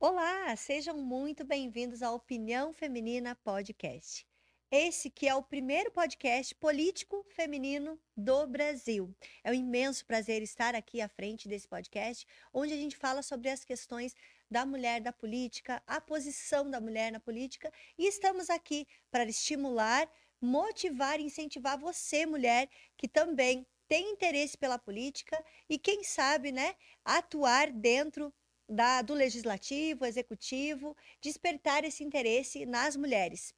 Olá, sejam muito bem-vindos ao Opinião Feminina Podcast. Esse que é o primeiro podcast político feminino do Brasil. É um imenso prazer estar aqui à frente desse podcast, onde a gente fala sobre as questões da mulher da política, a posição da mulher na política, e estamos aqui para estimular, motivar e incentivar você, mulher, que também tem interesse pela política e quem sabe, né, atuar dentro do legislativo, executivo, despertar esse interesse nas mulheres.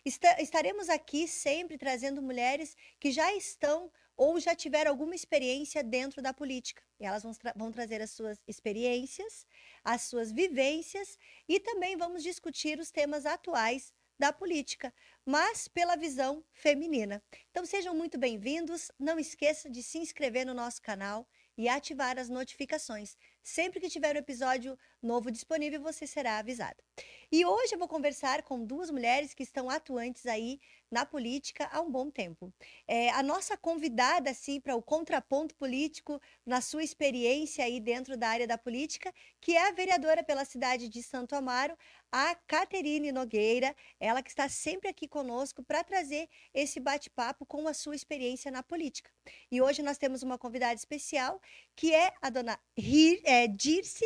Estaremos aqui sempre trazendo mulheres que já estão ou já tiveram alguma experiência dentro da política. E elas vão trazer as suas experiências, as suas vivências e também vamos discutir os temas atuais da política, mas pela visão feminina. Então sejam muito bem-vindos. Não esqueça de se inscrever no nosso canal e ativar as notificações. Sempre que tiver um episódio novo disponível, você será avisado. E hoje eu vou conversar com duas mulheres que estão atuantes aí na política há um bom tempo. A nossa convidada, assim, para o contraponto político, na sua experiência aí dentro da área da política, que é a vereadora pela cidade de Santo Amaro, a Caterine Nogueira, ela que está sempre aqui conosco para trazer esse bate-papo com a sua experiência na política. E hoje nós temos uma convidada especial, que é a dona Dirce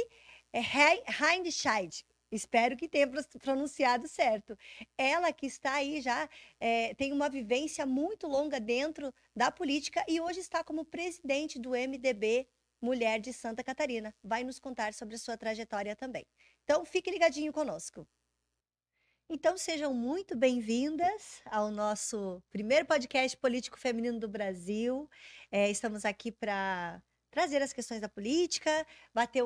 Hindscheid. Espero que tenha pronunciado certo. Ela que está aí já, tem uma vivência muito longa dentro da política e hoje está como presidente do MDB Mulher de Santa Catarina. Vai nos contar sobre a sua trajetória também. Então, fique ligadinho conosco. Então, sejam muito bem-vindas ao nosso primeiro podcast político feminino do Brasil. Estamos aqui para trazer as questões da política, bater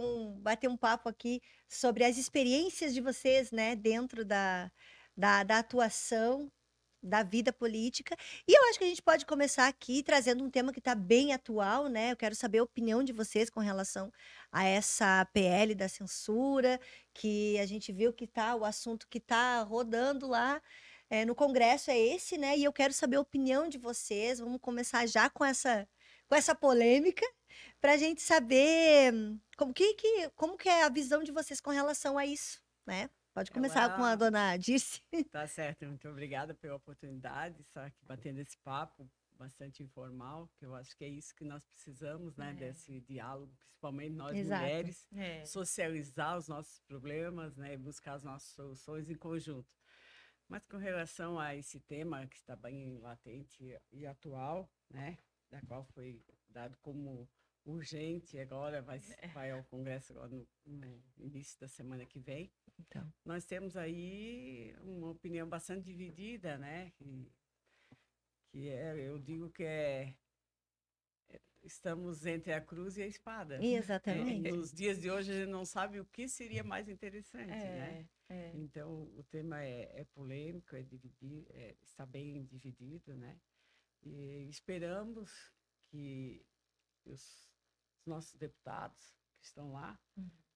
um papo aqui sobre as experiências de vocês, né, dentro da atuação da vida política. E eu acho que a gente pode começar aqui trazendo um tema que está bem atual, né? Eu quero saber a opinião de vocês com relação a essa PL da censura, que a gente viu que tá, o assunto que está rodando lá no Congresso é esse, né? E eu quero saber a opinião de vocês. Vamos começar já com essa polêmica, para a gente saber como que é a visão de vocês com relação a isso, né? Pode começar com a Ela dona Dirce. tá certo, muito obrigada pela oportunidade de estar aqui batendo esse papo bastante informal, que eu acho que é isso que nós precisamos, né, desse diálogo, principalmente nós Exato. mulheres, socializar os nossos problemas, né, buscar as nossas soluções em conjunto. Mas com relação a esse tema que está bem latente e atual, né, da qual foi dado como urgente, agora vai ao Congresso agora no início da semana que vem. Então. Nós temos aí uma opinião bastante dividida, né? Eu digo que estamos entre a cruz e a espada. Exatamente. Nos dias de hoje a gente não sabe o que seria mais interessante, né? Então o tema é polêmico, está bem dividido, né? E esperamos que os nossos deputados que estão lá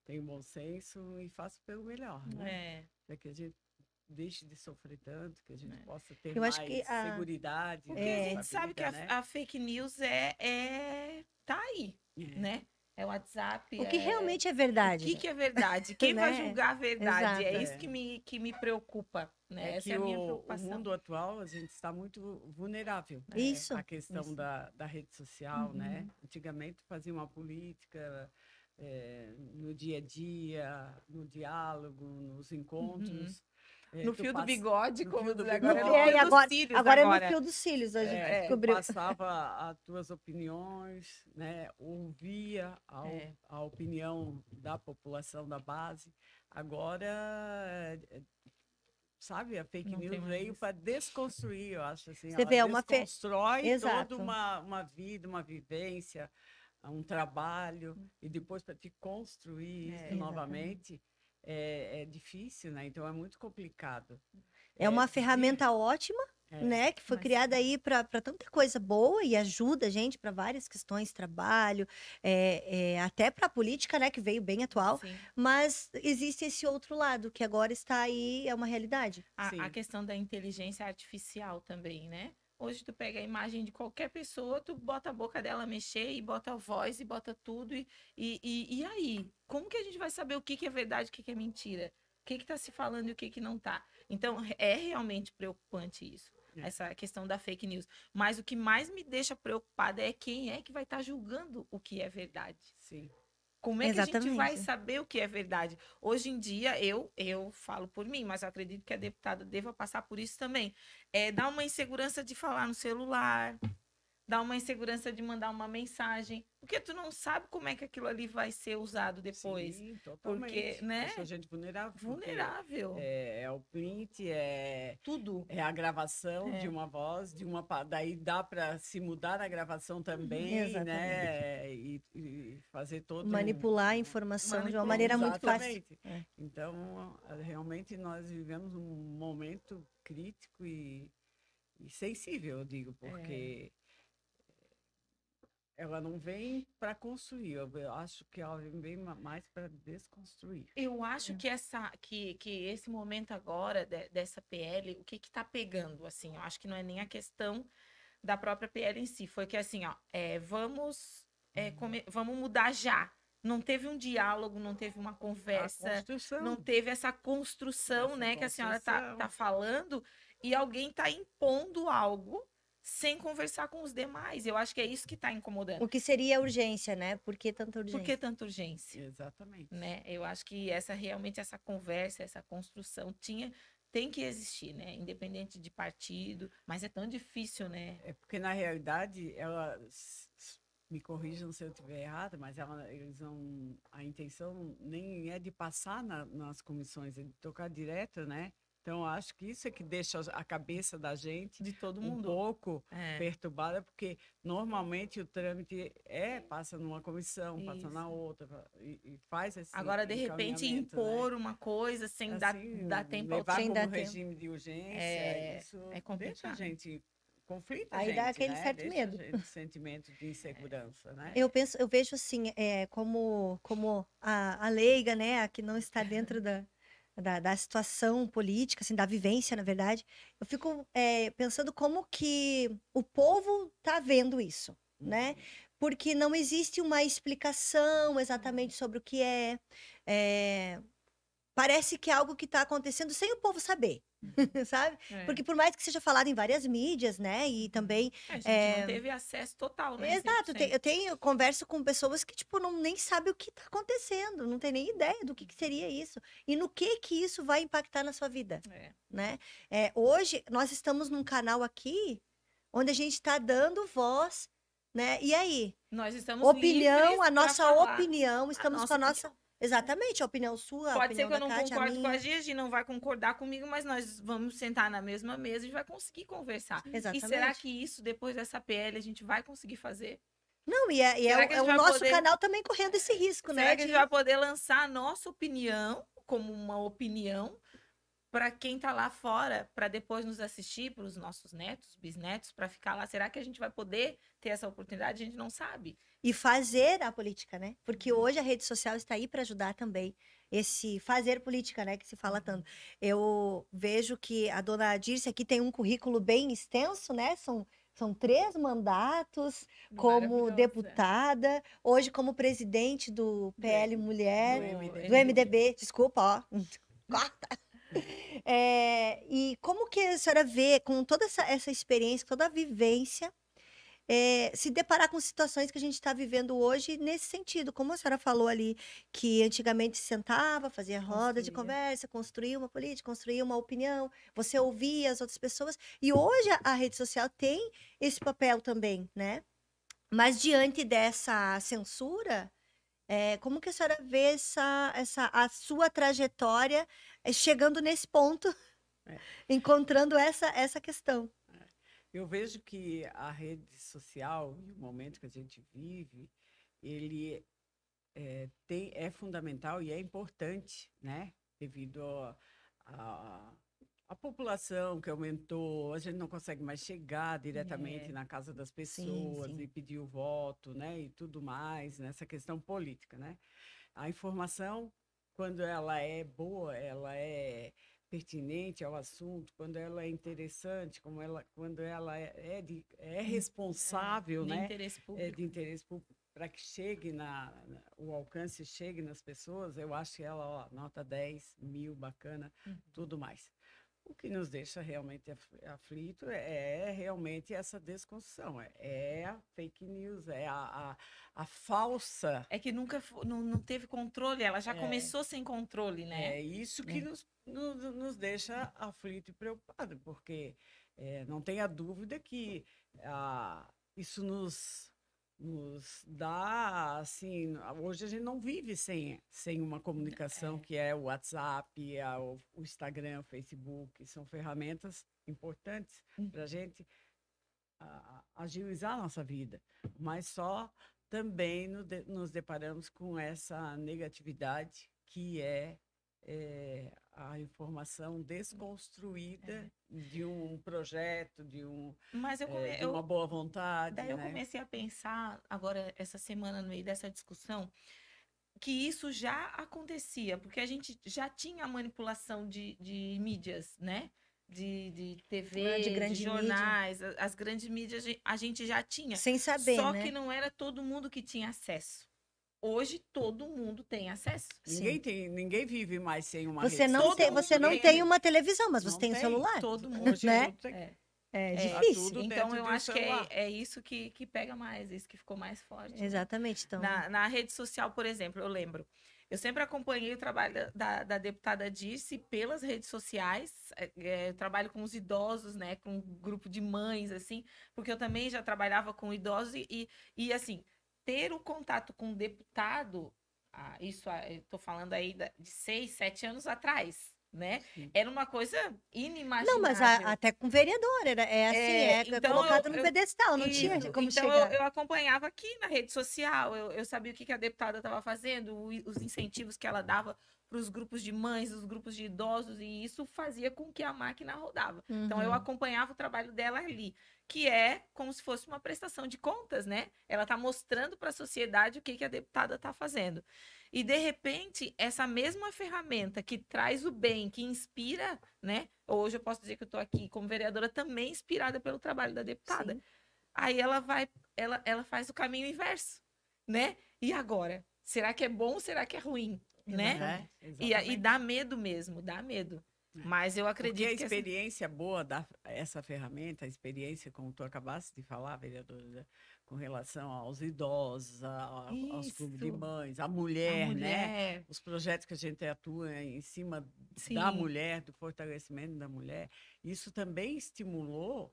tenham bom senso e façam pelo melhor, né? Para que a gente deixe de sofrer tanto, que a gente possa ter Eu acho mais que seguridade. Porque a gente sabe que né? a fake news tá aí, né? É o WhatsApp. O que realmente é O verdade. que é verdade? Quem vai Né? julgar a verdade? Exato. É isso que me preocupa, né? Essa que é a minha o preocupação. mundo atual, a gente está muito vulnerável. Isso. A questão Isso. Da rede social, né? Antigamente fazia uma política no dia a dia, no diálogo, nos encontros. No fio do bigode, como diz agora, No, no fio dos agora, cílios agora é agora. no fio dos cílios, a gente Tu descobriu. passava as tuas opiniões, né? Ouvia a opinião da população da base. Agora, sabe, a fake Não tem news mais veio isso. para desconstruir, eu acho assim. Você Ela vê, desconstrói Exato. toda uma vida, uma vivência, um trabalho, e depois para te construir isso novamente é difícil, né? Então é muito complicado. É uma ferramenta ótima, né? Que foi Mas- criada aí para tanta coisa boa e ajuda a gente para várias questões, trabalho, até para a política, né? Que veio bem atual. Sim. Mas existe esse outro lado que agora está aí, é uma realidade. Sim. A questão da inteligência artificial também, né? Hoje tu pega a imagem de qualquer pessoa, tu bota a boca dela mexer e bota a voz e bota tudo. E aí? Como que a gente vai saber o que é verdade e o que é mentira? O que está se falando e o que não está? Então, é realmente preocupante isso, essa questão da fake news. Mas o que mais me deixa preocupada é quem é que vai estar julgando o que é verdade. Sim. Como é que a gente vai saber o que é verdade? Hoje em dia, eu falo por mim, mas eu acredito que a deputada deva passar por isso também. Dá uma insegurança de falar no celular, dá uma insegurança de mandar uma mensagem, porque tu não sabe como é que aquilo ali vai ser usado depois. Sim, totalmente. Porque, né? Eu sou gente vulnerável. Vulnerável. É o print, tudo. É a gravação de uma voz, daí dá para se mudar na gravação também, né? E fazer todo manipular a informação de uma maneira muito fácil. Então, realmente nós vivemos um momento crítico e sensível, eu digo, porque ela não vem para construir, eu acho que ela vem mais para desconstruir. Eu acho que esse momento agora dessa PL, o que está pegando, assim, eu acho que não é nem a questão da própria PL em si, foi que assim, ó, vamos mudar já. Não teve um diálogo, não teve uma conversa, não teve essa construção, né, que a senhora tá falando, e alguém está impondo algo sem conversar com os demais. Eu acho que é isso que está incomodando. O que seria urgência, né? Por que tanta urgência? Por que tanta urgência? Exatamente. Né? Eu acho que realmente essa conversa, essa construção tem que existir, né? Independente de partido, mas é tão difícil, né? É porque, na realidade, me corrijam se eu estiver errada, mas a intenção nem é de passar nas comissões, é de tocar direto, né? Então, acho que isso é que deixa a cabeça da gente de todo mundo um pouco perturbada, porque normalmente o trâmite passa numa comissão, passa na outra, e faz esse Agora, de repente, impor uma coisa sem dar tempo ao levar como regime de urgência, isso complicado. Deixa a gente... conflito, aí dá aquele certo medo. Sentimento de insegurança, né? Eu vejo assim, como a leiga, né, a que não está dentro da situação política, assim, da vivência, na verdade, eu fico pensando como que o povo está vendo isso, né? Porque não existe uma explicação exatamente sobre o que parece que é algo que está acontecendo sem o povo saber. Sabe? Porque por mais que seja falado em várias mídias, né? E também... A gente não teve acesso total, né? Exato. Eu converso com pessoas que, tipo, nem sabem o que está acontecendo. Não tem nem ideia do que seria isso. E no que isso vai impactar na sua vida, né? Hoje, nós estamos num canal aqui onde a gente está dando voz, né? E aí? Nós estamos livres a nossa falar. opinião, estamos com a nossa... Exatamente, a opinião sua, Pode ser que eu não Kátia, concorde com a Gigi, não vai concordar comigo, mas nós vamos sentar na mesma mesa e vai conseguir conversar. Exatamente. E será que isso, depois dessa PL, a gente vai conseguir fazer? Não, é o nosso canal também correndo esse risco, né? Será que a gente vai poder lançar a nossa opinião como uma opinião para quem está lá fora, para depois nos assistir, para os nossos netos, bisnetos, para ficar lá? Será que a gente vai poder ter essa oportunidade? A gente não sabe. E fazer a política, né? Porque hoje a rede social está aí para ajudar também esse fazer política, né? Que se fala tanto. Eu vejo que a dona Dirce aqui tem um currículo bem extenso, né? São 3 mandatos como deputada, hoje como presidente do PL Mulher, do MDB, desculpa, ó, corta. E como que a senhora vê, com toda essa experiência, toda a vivência, se deparar com situações que a gente está vivendo hoje nesse sentido? Como a senhora falou ali, que antigamente se sentava, fazia roda de conversa, construía uma política, construía uma opinião, você ouvia as outras pessoas, e hoje a rede social tem esse papel também, né? Mas diante dessa censura, como que a senhora vê a sua trajetória chegando nesse ponto, encontrando essa questão? Eu vejo que a rede social, e o momento que a gente vive, ele é fundamental e é importante, né? Devido a população que aumentou, a gente não consegue mais chegar diretamente na casa das pessoas e pedir o voto, né? E tudo mais, nessa questão política, né? A informação, quando ela é boa, ela é pertinente ao assunto, quando ela é interessante, quando ela é responsável, de né? interesse público. De interesse público, para que chegue o alcance chegue nas pessoas, eu acho que ela, ó, nota 10, 1000, bacana, tudo mais. O que nos deixa realmente aflito é realmente essa desconstrução, é a fake news, é a falsa. É que nunca não teve controle, ela já começou sem controle, né? É isso que nos deixa aflito e preocupado, porque não tenha dúvida que isso nos dá, assim, hoje a gente não vive sem uma comunicação que é o WhatsApp, o Instagram, o Facebook, são ferramentas importantes para a gente agilizar a nossa vida, mas só também nos deparamos com essa negatividade que é a informação desconstruída de um projeto, de uma boa vontade. Daí eu comecei a pensar, agora, essa semana, no meio dessa discussão, que isso já acontecia, porque a gente já tinha a manipulação de mídias, né? De TV, de jornais, as grandes mídias a gente já tinha. Sem saber, Só né? que não era todo mundo que tinha acesso. Hoje todo mundo tem acesso. Ninguém vive mais sem uma você rede não social. Você não tem uma televisão, mas você tem um celular. Todo mundo, né? É difícil. Então eu acho que é isso que pega mais, isso que ficou mais forte. Exatamente. Então... Na rede social, por exemplo, eu lembro. Eu sempre acompanhei o trabalho da deputada Dirce pelas redes sociais. Eu trabalho com os idosos, né? Com um grupo de mães, assim, porque eu também já trabalhava com idosos e assim, ter o contato com um deputado, isso eu tô falando aí de 6, 7 anos atrás, né? Sim. Era uma coisa inimaginável. Não, mas até com vereador, então colocado no pedestal, não tinha como chegar. Então eu acompanhava aqui na rede social, eu sabia o que a deputada estava fazendo, os incentivos que ela dava para os grupos de mães, os grupos de idosos, e isso fazia com que a máquina rodava. Então eu acompanhava o trabalho dela ali, que é como se fosse uma prestação de contas, né? Ela está mostrando para a sociedade o que a deputada está fazendo. E, de repente, essa mesma ferramenta que traz o bem, que inspira, né? Hoje eu posso dizer que eu estou aqui como vereadora também inspirada pelo trabalho da deputada. Sim. Aí ela faz o caminho inverso, né? E agora? Será que é bom ou será que é ruim? Né? E dá medo mesmo, dá medo. Mas eu acredito que a experiência boa dessa ferramenta, a experiência, como tu acabaste de falar, vereadora, com relação aos idosos, aos clubes de mães, a mulher, né? Os projetos que a gente atua em cima da mulher, do fortalecimento da mulher, isso também estimulou,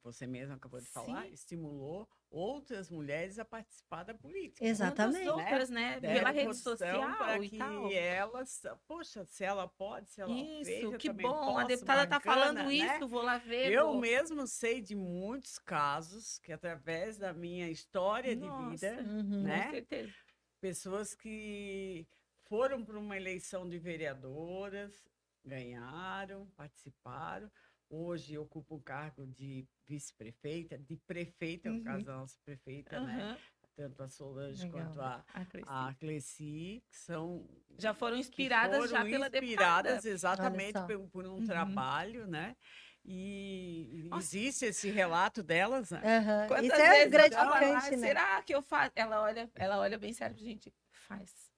você mesma acabou de falar, estimulou outras mulheres a participar da política. Exatamente. Outras, né? Pela rede social para e que tal. Elas, poxa, se ela pode, se ela fez, eu que também bom, posso, a deputada está falando né? isso, vou lá ver. Eu mesmo sei de muitos casos que, através da minha história de vida, né? Com certeza. Pessoas que foram para uma eleição de vereadoras, ganharam, participaram, hoje ocupam o cargo de vice-prefeita, de prefeita, no caso da nossa prefeita, né? Tanto a Solange quanto a Cleci, que já foram inspiradas pela deputada. Exatamente por um trabalho, né? E existe esse relato delas, né? Isso é gratificante, né? Será que eu faço? Ela olha bem sério, gente, faz.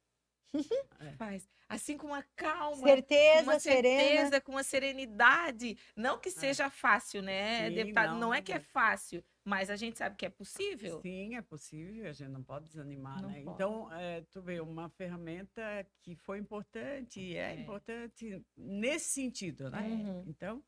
Faz. Assim, com uma calma, certeza, com uma certeza, com uma serenidade. Não que seja fácil, né, Sim, deputado? Não é que é fácil, mas a gente sabe que é possível. Sim, é possível, a gente não pode desanimar, não né? Pode. Então, tu vê, uma ferramenta que foi importante e é importante nesse sentido, né? Então...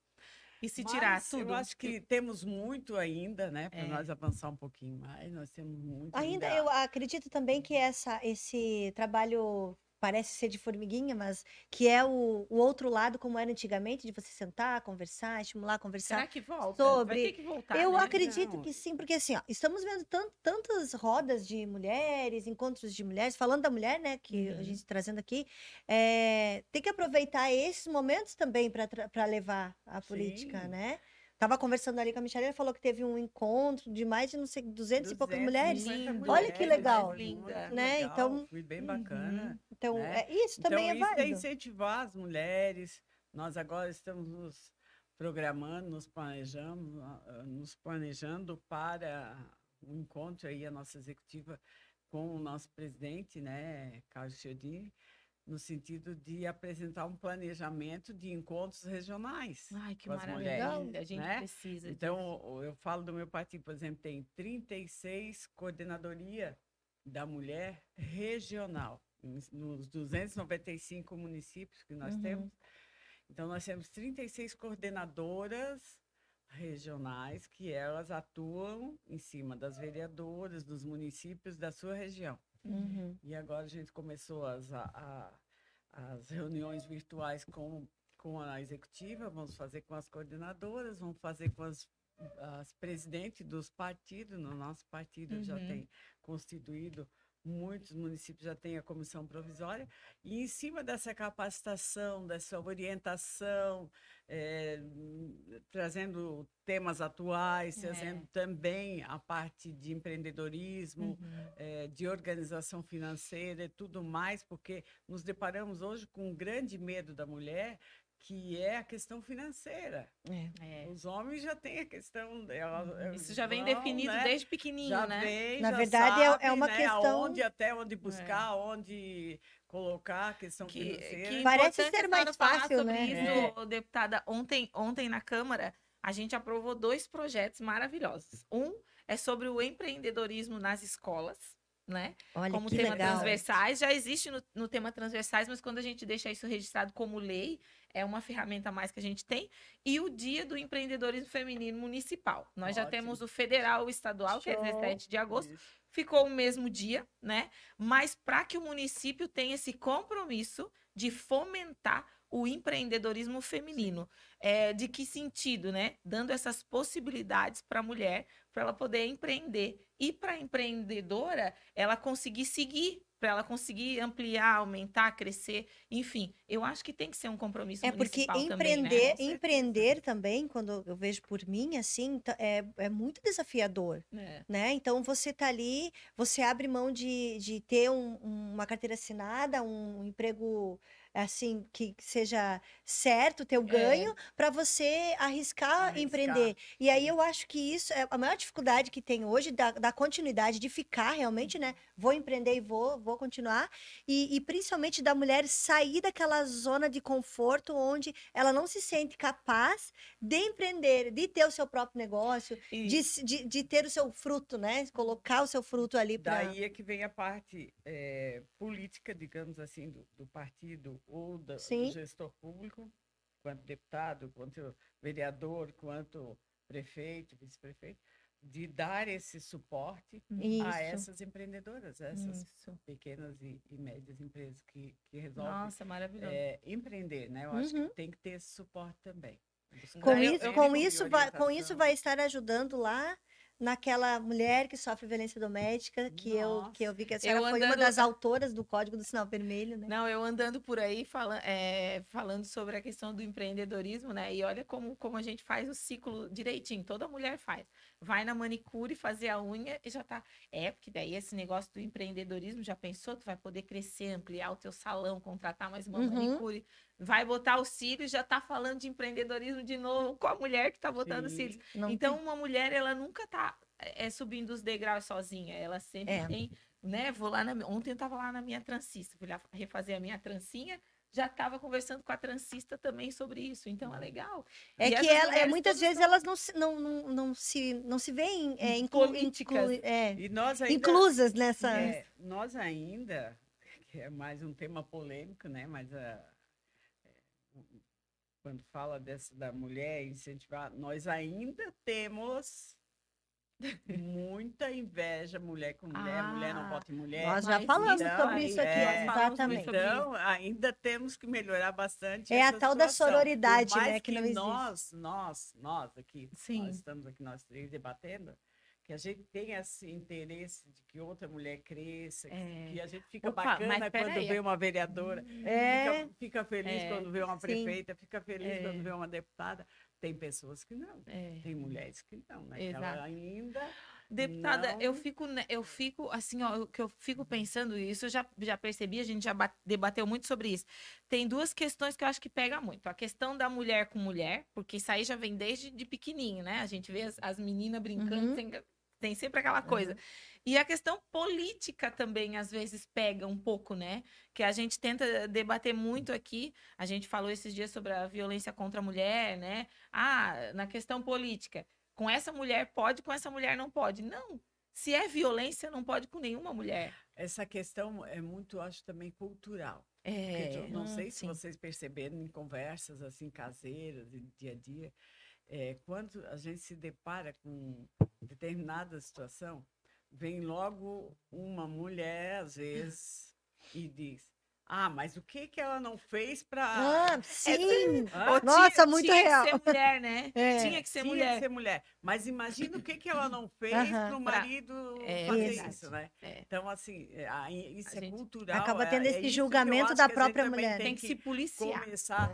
E se tirar tudo? Eu acho que temos muito ainda, né? Para nós avançar um pouquinho mais, nós temos muito ainda. Eu acredito também que esse trabalho parece ser de formiguinha, mas que é o outro lado, como era antigamente, de você sentar, conversar, estimular, conversar. Será que volta? Sobre... Vai ter que voltar, eu né? acredito que sim, porque assim, ó, estamos vendo tantas rodas de mulheres, encontros de mulheres, falando da mulher, né, que a gente trazendo aqui, tem que aproveitar esses momentos também para levar a política, né? Tava conversando ali com a Michelle, ela falou que teve um encontro de mais de, não sei, 200 e poucas mulheres. Olha que legal, linda, né? Legal, Então, foi bem bacana. Então, né? isso também então, é válido. Isso é incentivar as mulheres, Nós agora estamos nos programando, nos planejando para um encontro aí, a nossa executiva com o nosso presidente, né, Carlos Chiodini, no sentido de apresentar um planejamento de encontros regionais. Ai, que com as maravilha. mulheres, A gente né? precisa Então, disso. eu falo do meu partido, por exemplo, tem 36 coordenadoria da mulher regional, nos 295 municípios que nós temos. Então, nós temos 36 coordenadoras regionais que elas atuam em cima das vereadoras, dos municípios da sua região. E agora a gente começou as reuniões virtuais com a executiva, vamos fazer com as coordenadoras, vamos fazer com as presidentes dos partidos. No nosso partido já tem constituído, muitos municípios já têm a comissão provisória, e em cima dessa capacitação, dessa orientação, trazendo temas atuais, trazendo também a parte de empreendedorismo, de organização financeira e tudo mais, porque nos deparamos hoje com um grande medo da mulher, que é a questão financeira. Os homens já têm a questão dela. Isso já vem definido, né? Desde pequenininho, já né? Vem, Na já verdade, sabe, é uma né? questão... Até onde buscar, onde colocar a questão financeira. Que parece ser mais fácil, sobre né? Isso, deputada. Ontem na Câmara, a gente aprovou 2 projetos maravilhosos. Um é sobre o empreendedorismo nas escolas, né? Olha, como que tema legal. transversais. Já existe no tema transversais, mas quando a gente deixa isso registrado como lei, é uma ferramenta a mais que a gente tem. E o Dia do Empreendedorismo Feminino Municipal. Nós já temos o federal, o estadual, que é 17 de agosto. Isso. Ficou o mesmo dia, né? Mas para que o município tenha esse compromisso de fomentar o empreendedorismo feminino. De que sentido, né? Dando essas possibilidades para a mulher, para ela poder empreender. E para a empreendedora, ela conseguir seguir, para ela conseguir ampliar, aumentar, crescer. Enfim, eu acho que tem que ser um compromisso porque municipal empreender, também, né? empreender também, quando eu vejo por mim, assim, é muito desafiador, né? Então, você tá ali, você abre mão de ter uma carteira assinada, um emprego, assim, que seja certo, teu ganho, para você arriscar empreender. E aí, eu acho que isso é a maior dificuldade que tem hoje, da continuidade, de ficar realmente, né? Vou empreender e vou continuar. E principalmente da mulher sair daquela zona de conforto onde ela não se sente capaz de empreender, de ter o seu próprio negócio, de ter o seu fruto, né? Colocar o seu fruto ali para... Daí é que vem a parte política, digamos assim, do partido ou do gestor público, quanto deputado, quanto vereador, quanto prefeito, vice-prefeito, de dar esse suporte a essas empreendedoras, essas pequenas e médias empresas que resolvem empreender, né? Eu acho que tem que ter esse suporte também. Com isso vai estar ajudando lá naquela mulher que sofre violência doméstica, que eu vi que a senhora foi uma das autoras do Código do Sinal Vermelho, né? Não, eu andando por aí falando sobre a questão do empreendedorismo, né? E olha como a gente faz o ciclo direitinho, toda mulher faz. Vai na manicure fazer a unha e já tá... porque daí esse negócio do empreendedorismo, já pensou? Tu vai poder crescer, ampliar o teu salão, contratar mais uma manicure, vai botar os cílios, já tá falando de empreendedorismo de novo com a mulher que tá botando os cílios. Então, uma mulher, ela nunca tá subindo os degraus sozinha, ela sempre tem, né? Ontem eu tava lá na minha transista, fui lá refazer a minha trancinha, já estava conversando com a transista também sobre isso, então é legal. Muitas vezes elas não se veem inclusas nessa... Nós ainda, que é mais um tema polêmico, né? Mas quando fala da mulher incentivar, nós ainda temos muita inveja, mulher com mulher, mulher não vota em mulher. Nós já falamos sobre isso aqui, exatamente. Então, ainda temos que melhorar bastante a tal da sororidade, né? Que não existe. Nós aqui, nós estamos aqui, nós três debatendo, que a gente tem esse interesse de que outra mulher cresça, que a gente fica bacana quando vê uma vereadora, fica feliz quando vê uma prefeita, fica feliz quando vê uma deputada. Tem pessoas que não, tem mulheres que não, né? Ela ainda Deputada, não... eu fico assim, ó, o que eu fico pensando, isso eu já percebi, a gente já debateu muito sobre isso. Tem duas questões que eu acho que pega muito. A questão da mulher com mulher, porque isso aí já vem desde de pequenininho, né? A gente vê as meninas brincando, tem sempre aquela coisa. E a questão política também, às vezes, pega um pouco, né? Que a gente tenta debater muito aqui. A gente falou esses dias sobre a violência contra a mulher, né? Ah, na questão política. Com essa mulher pode, com essa mulher não pode. Não. Se é violência, não pode com nenhuma mulher. Essa questão é muito, acho, também cultural. Porque eu não sei se vocês perceberam em conversas assim caseiras, e dia a dia, quando a gente se depara com determinada situação, vem logo uma mulher, às vezes, e diz: ah, mas o que ela não fez para... Ah, sim! Nossa, muito real. Tinha que ser mulher, né? Tinha que ser mulher. Tinha que ser mulher. Mas imagina o que ela não fez para o marido fazer isso, né? Então, assim, isso é cultural. Acaba tendo esse julgamento da própria mulher. Tem que se policiar. Começar...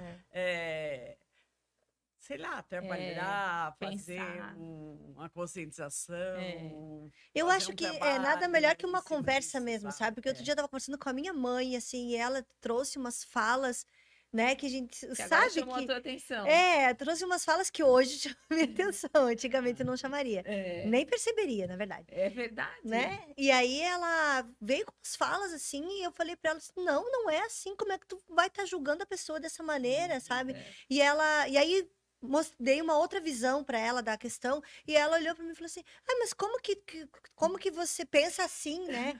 sei lá, trabalhar, fazer uma conscientização. Eu acho que é nada melhor que uma conversa mesmo, sabe? Porque outro dia eu tava conversando com a minha mãe, assim, e ela trouxe umas falas, né, que a gente que sabe chamou a tua atenção. Trouxe umas falas que hoje chamam a minha atenção, antigamente eu não chamaria. Nem perceberia, na verdade. É verdade. Né? E aí ela veio com as falas assim, e eu falei pra ela assim, não é assim, como é que tu vai estar julgando a pessoa dessa maneira, sabe? E aí dei uma outra visão para ela da questão, e ela olhou para mim e falou assim: ah, mas como que você pensa assim, né?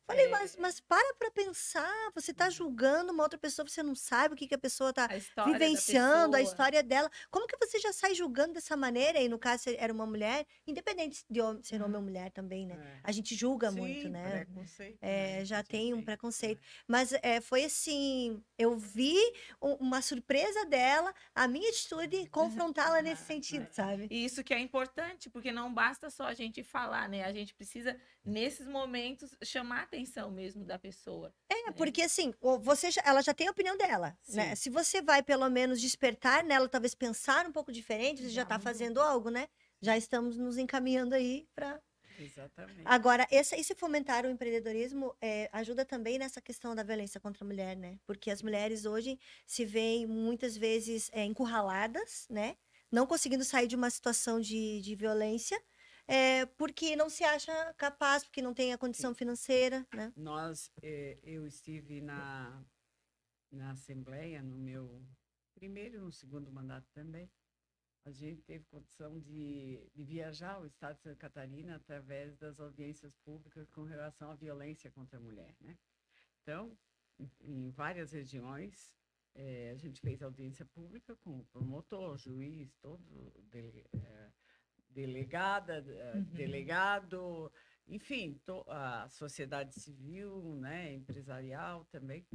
Falei, mas para pensar, você tá julgando uma outra pessoa, você não sabe o que a pessoa tá vivenciando, a história dela. Como que você já sai julgando dessa maneira? E no caso era uma mulher, independente de ser homem ou mulher também, né? A gente julga muito, né? Preconceito, já tem um preconceito. Mas foi assim, eu vi uma surpresa dela, a minha atitude confrontá-la nesse sentido, sabe? E isso que é importante, porque não basta só a gente falar, né? A gente precisa, nesses momentos, chamar a atenção mesmo da pessoa. Porque assim, ela já tem a opinião dela, né? Se você vai, pelo menos, despertar nela, talvez pensar um pouco diferente, você já tá fazendo algo, né? Já estamos nos encaminhando aí para... Exatamente. Agora, esse fomentar o empreendedorismo ajuda também nessa questão da violência contra a mulher, né? Porque as mulheres hoje se veem muitas vezes encurraladas, né? Não conseguindo sair de uma situação de violência, porque não se acha capaz, porque não tem a condição financeira, né? Eu estive na Assembleia, no meu primeiro e no segundo mandato também. A gente teve condição de viajar ao estado de Santa Catarina através das audiências públicas com relação à violência contra a mulher, né? Então, em várias regiões, a gente fez audiência pública com o promotor, juiz, delegada, delegado, enfim, a sociedade civil, né, empresarial também,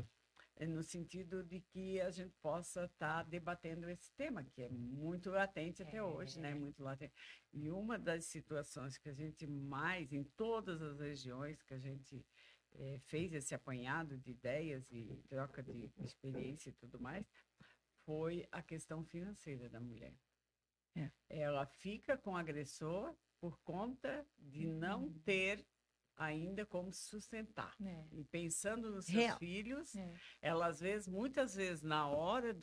no sentido de que a gente possa estar debatendo esse tema, que é muito latente até hoje, né? Muito latente. E uma das situações que a gente mais, em todas as regiões que a gente fez esse apanhado de ideias e troca de experiência e tudo mais, foi a questão financeira da mulher. Ela fica com o agressor por conta de não ter ainda como se sustentar. E pensando nos seus filhos, ela às vezes, muitas vezes, na hora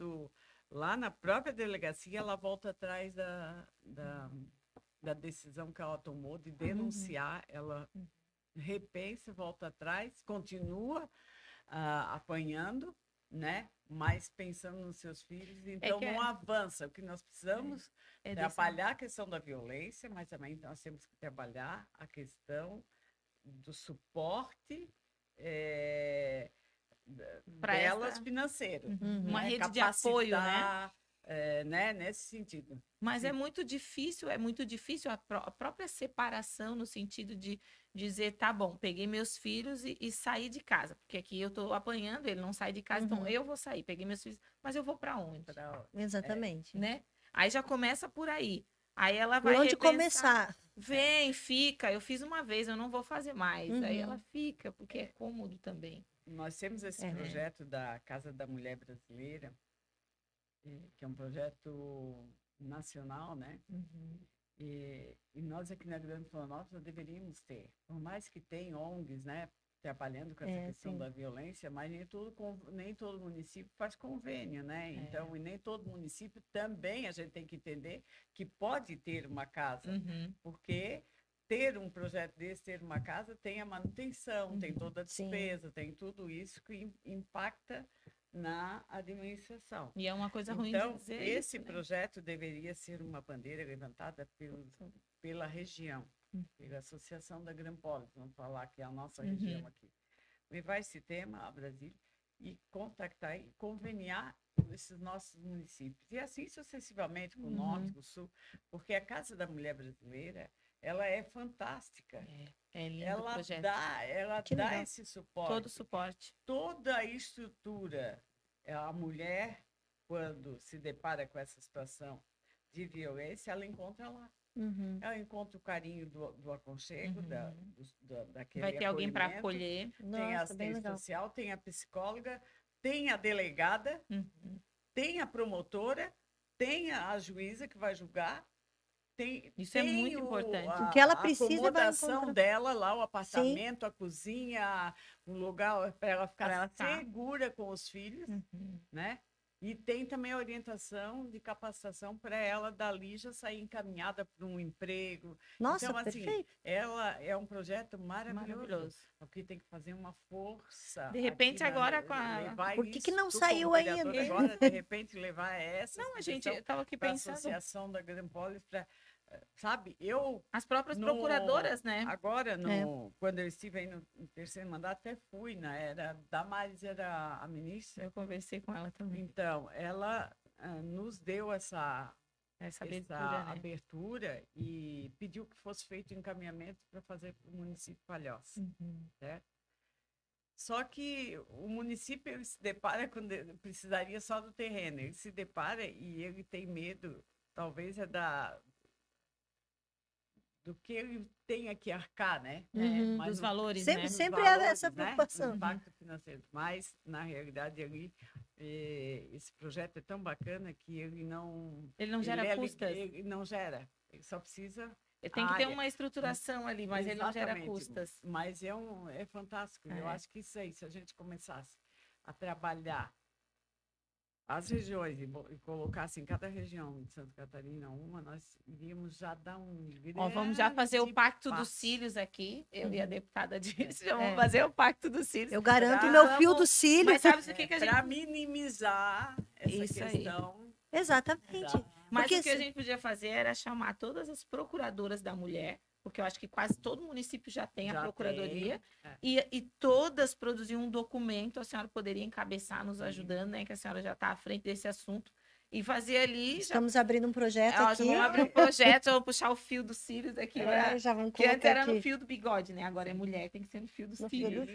lá na própria delegacia, ela volta atrás da decisão que ela tomou de denunciar, ela repensa, volta atrás, continua apanhando, né? Mas pensando nos seus filhos, então não avança. O que nós precisamos é trabalhar a questão da violência, mas também nós temos que trabalhar a questão do suporte delas financeiro. Uma rede de apoio, né? Nesse sentido. Mas é muito difícil a própria separação no sentido de dizer, tá bom, peguei meus filhos e saí de casa, porque aqui eu tô apanhando, ele não sai de casa, então eu vou sair, peguei meus filhos, mas eu vou para onde? Exatamente. Né? Aí já começa por aí. Aí ela vai por onde começar? Vem, fica, eu fiz uma vez, eu não vou fazer mais. Aí ela fica, porque é cômodo também. Nós temos esse projeto da Casa da Mulher Brasileira, que é um projeto nacional, né? E nós aqui na Grande Florianópolis deveríamos ter, por mais que tenha ONGs, né, trabalhando com essa questão da violência, mas nem todo município faz convênio, né? Então, e nem todo município também a gente tem que entender que pode ter uma casa, porque ter um projeto desse, ter uma casa, tem a manutenção, tem toda a despesa, tem tudo isso que impacta na administração. E é uma coisa ruim de dizer esse isso, né? projeto deveria ser uma bandeira levantada pela região, pela Associação da Grampólis, vamos falar que é a nossa região aqui. Levar esse tema a Brasília e contactar e conveniar esses nossos municípios. E assim sucessivamente com o Norte, com o Sul, porque a Casa da Mulher Brasileira, ela é fantástica. É lindo ela o projeto. Ela dá esse suporte. Todo o suporte. Toda a estrutura. A mulher, quando se depara com essa situação de violência, ela encontra lá. Ela encontra o carinho do aconchego, daquele vai ter alguém para acolhimento. acolher. Tem a assistente social, tem a psicóloga, tem a delegada, tem a promotora, tem a juíza que vai julgar. Isso é muito importante. O que ela precisa, a acomodação dela lá, o apartamento, a cozinha, o lugar para ela ficar segura com os filhos, né? E tem também a orientação de capacitação para ela dali já sair encaminhada para um emprego. Nossa, então, assim, perfeito. ela é um projeto maravilhoso. O que tem que fazer uma força. De repente, agora com a... Por que não saiu ainda? Agora, de repente, levar essa... Não, a gente estava aqui pensando... A Associação da Grampólis para... Sabe, as próprias procuradoras, né? Agora, quando eu estive aí no terceiro mandato, até fui, né? Damares era a ministra. Eu conversei com ela também. Então, ela nos deu essa abertura e pediu que fosse feito encaminhamento para fazer para o município de Palhoça. Certo? Só que o município ele se depara quando precisaria só do terreno. Ele se depara e ele tem medo, talvez do que ele tenha que arcar, né? Mas dos valores, sempre né? é essa preocupação. Do impacto financeiro. Mas, na realidade, esse projeto é tão bacana que ele não gera custas. Ele não gera. Ele só precisa... Tem que ter uma estruturação ali, mas ele não gera custas. Mas é fantástico. Eu acho que isso aí, se a gente começasse a trabalhar as regiões e colocasse em cada região de Santa Catarina nós iríamos já dar um grande vamos já fazer o Pacto dos Cílios aqui. Eu e a deputada disse, já vamos fazer o Pacto dos Cílios. Eu garanto o meu fio do cílio. Mas sabe o que a gente... Para minimizar essa questão. Aí. Exatamente. Mas o que a gente podia fazer era chamar todas as procuradoras da mulher, porque eu acho que quase todo município já tem a procuradoria, e todas produziam um documento, a senhora poderia encabeçar nos ajudando, né, que a senhora já está à frente desse assunto, e fazer ali... Estamos abrindo um projeto aqui. Vamos abrir um projeto, vou puxar o fio dos cílios aqui. Já vamos que antes era no fio do bigode, né? Agora é mulher, tem que ser no fio dos cílios.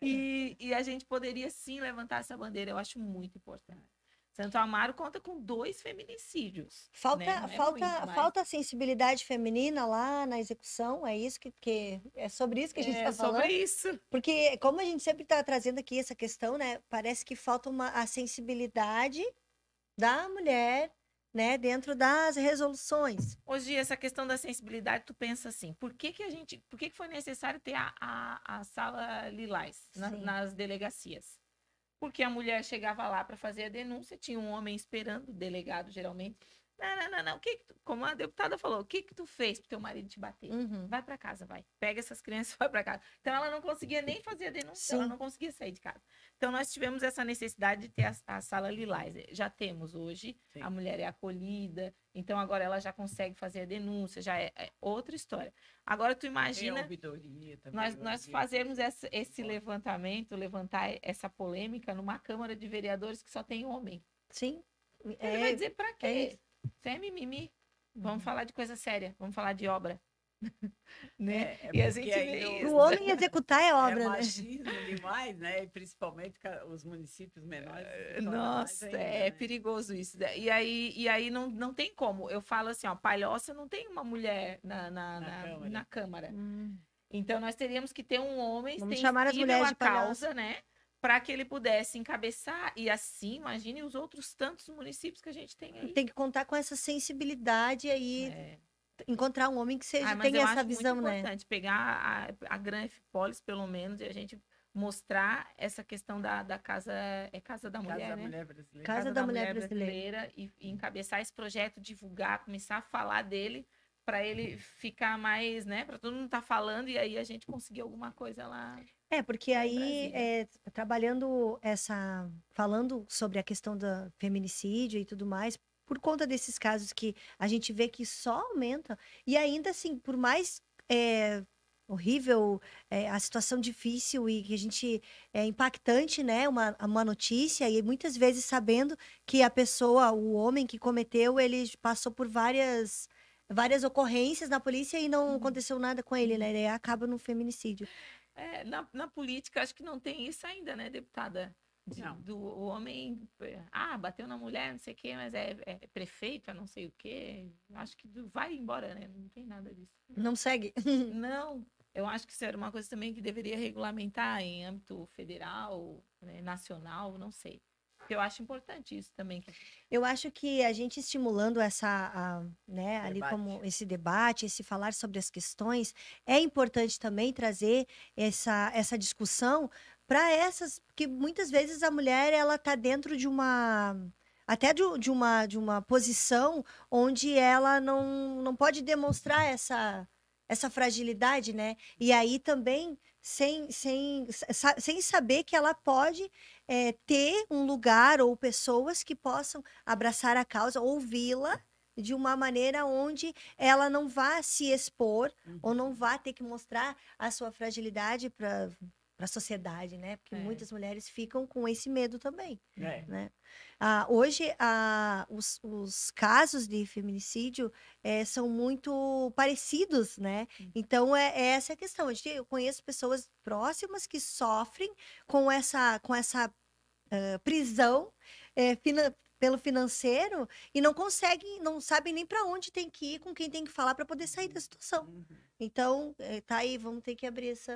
E a gente poderia, sim, levantar essa bandeira, eu acho muito importante. Santo Amaro conta com 2 feminicídios. Falta sensibilidade feminina lá na execução, é isso que é sobre isso que a gente está falando. É sobre isso. Porque como a gente sempre está trazendo aqui essa questão, né? Parece que falta a sensibilidade da mulher, né? Dentro das resoluções. Hoje essa questão da sensibilidade, tu pensa assim, por que foi necessário ter a sala lilás nas delegacias? Porque a mulher chegava lá para fazer a denúncia, tinha um homem esperando, o delegado geralmente. Não. Como a deputada falou, o que tu fez pro teu marido te bater? Vai para casa, vai. Pega essas crianças e vai para casa. Então, ela não conseguia nem fazer a denúncia, ela não conseguia sair de casa. Então, nós tivemos essa necessidade de ter a sala lilás. Já temos hoje, a mulher é acolhida, então agora ela já consegue fazer a denúncia, já é outra história. Agora, tu imagina, ouvidoria também, nós fazermos esse levantamento, levantar essa polêmica numa Câmara de Vereadores que só tem homem. Sim. Ele vai dizer para quê? Isso é mimimi. Vamos falar de coisa séria, vamos falar de obra. Né? E a gente vê isso. O homem executar é obra, né? Machismo demais, né? E principalmente os municípios menores. Nossa, ainda, né? Perigoso isso. E aí não tem como. Eu falo assim, Palhoça não tem uma mulher na Câmara. Então nós teríamos que ter um homem chamar as mulheres de causa, né? para que ele pudesse encabeçar, e assim, imagine os outros tantos municípios que a gente tem aí. Tem que contar com essa sensibilidade aí, encontrar um homem que mas tenha eu essa acho visão, muito né? importante pegar a Gran Polis, pelo menos, e a gente mostrar essa questão da casa, Casa da Mulher, Casa da né? Mulher Brasileira. Casa da Mulher Brasileira. E encabeçar esse projeto, divulgar, começar a falar dele, para ele ficar mais, né? Para todo mundo estar falando e aí a gente conseguir alguma coisa lá. Porque lá em aí, Brasília. falando sobre a questão do feminicídio e tudo mais, por conta desses casos que a gente vê que só aumenta, e ainda assim, por mais horrível, a situação difícil e que a gente é impactante, né? Uma notícia, e muitas vezes sabendo que a pessoa, o homem que cometeu, ele passou por várias ocorrências na polícia e não aconteceu nada com ele, né? Ele acaba no feminicídio. Na política, acho que não tem isso ainda, né, deputada? O homem, bateu na mulher, não sei o quê, mas é prefeito, não sei o quê. Acho que vai embora, né? Não tem nada disso. Não segue? Não, eu acho que isso era uma coisa também que deveria regulamentar em âmbito federal, né, nacional, não sei. Porque eu acho importante isso também. Eu acho que a gente estimulando né, ali como esse debate, esse falar sobre as questões, é importante também trazer essa discussão para porque muitas vezes a mulher ela está dentro de até de uma posição onde ela não pode demonstrar essa fragilidade, né? E aí também sem saber que ela pode ter um lugar ou pessoas que possam abraçar a causa, ouvi-la de uma maneira onde ela não vá se expor ou não vá ter que mostrar a sua fragilidade para a sociedade, né? Porque muitas mulheres ficam com esse medo também, né? Hoje, os casos de feminicídio são muito parecidos, né? Então, essa a questão. Eu conheço pessoas próximas que sofrem com essa prisão pelo financeiro e não conseguem, não sabem nem para onde tem que ir, com quem tem que falar para poder sair da situação. Então, tá aí, vamos ter que abrir esse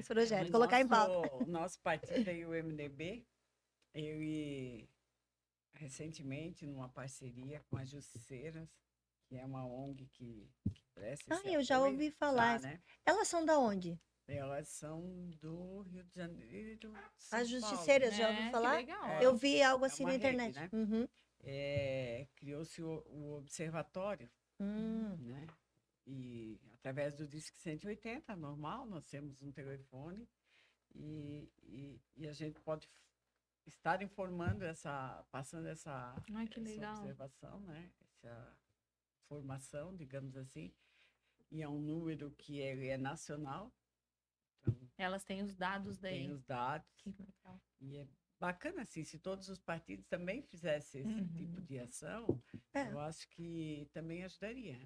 projeto, colocar em pauta. O nosso partido aí, o MDB, recentemente, numa parceria com as Justiceiras, que é uma ONG que presta esse eu já apoio, ouvi falar. né? Elas são da onde? Elas são do Rio de Janeiro. As Justiceiras, já ouviu falar? Legal. Eu vi algo assim na internet. Rede, né? Criou-se o observatório, né? E através do Disque 180, normal, nós temos um telefone e a gente pode estar informando passando essa observação, né? Essa formação, digamos assim, e é um número que é nacional. Então, elas têm os dados daí. Tem os dados. Que legal. E é bacana, assim, se todos os partidos também fizessem esse tipo de ação, eu acho que também ajudaria.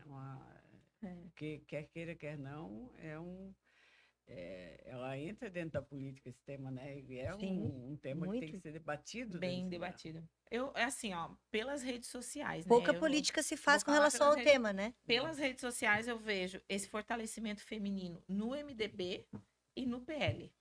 Porque quer queira, quer não, ela entra dentro da política, esse tema, né? E um tema que tem que ser debatido. Bem debatido. Assim, pelas redes sociais, pouca né? política se faz com relação ao tema, né? Pelas redes sociais eu vejo esse fortalecimento feminino no MDB e no PL.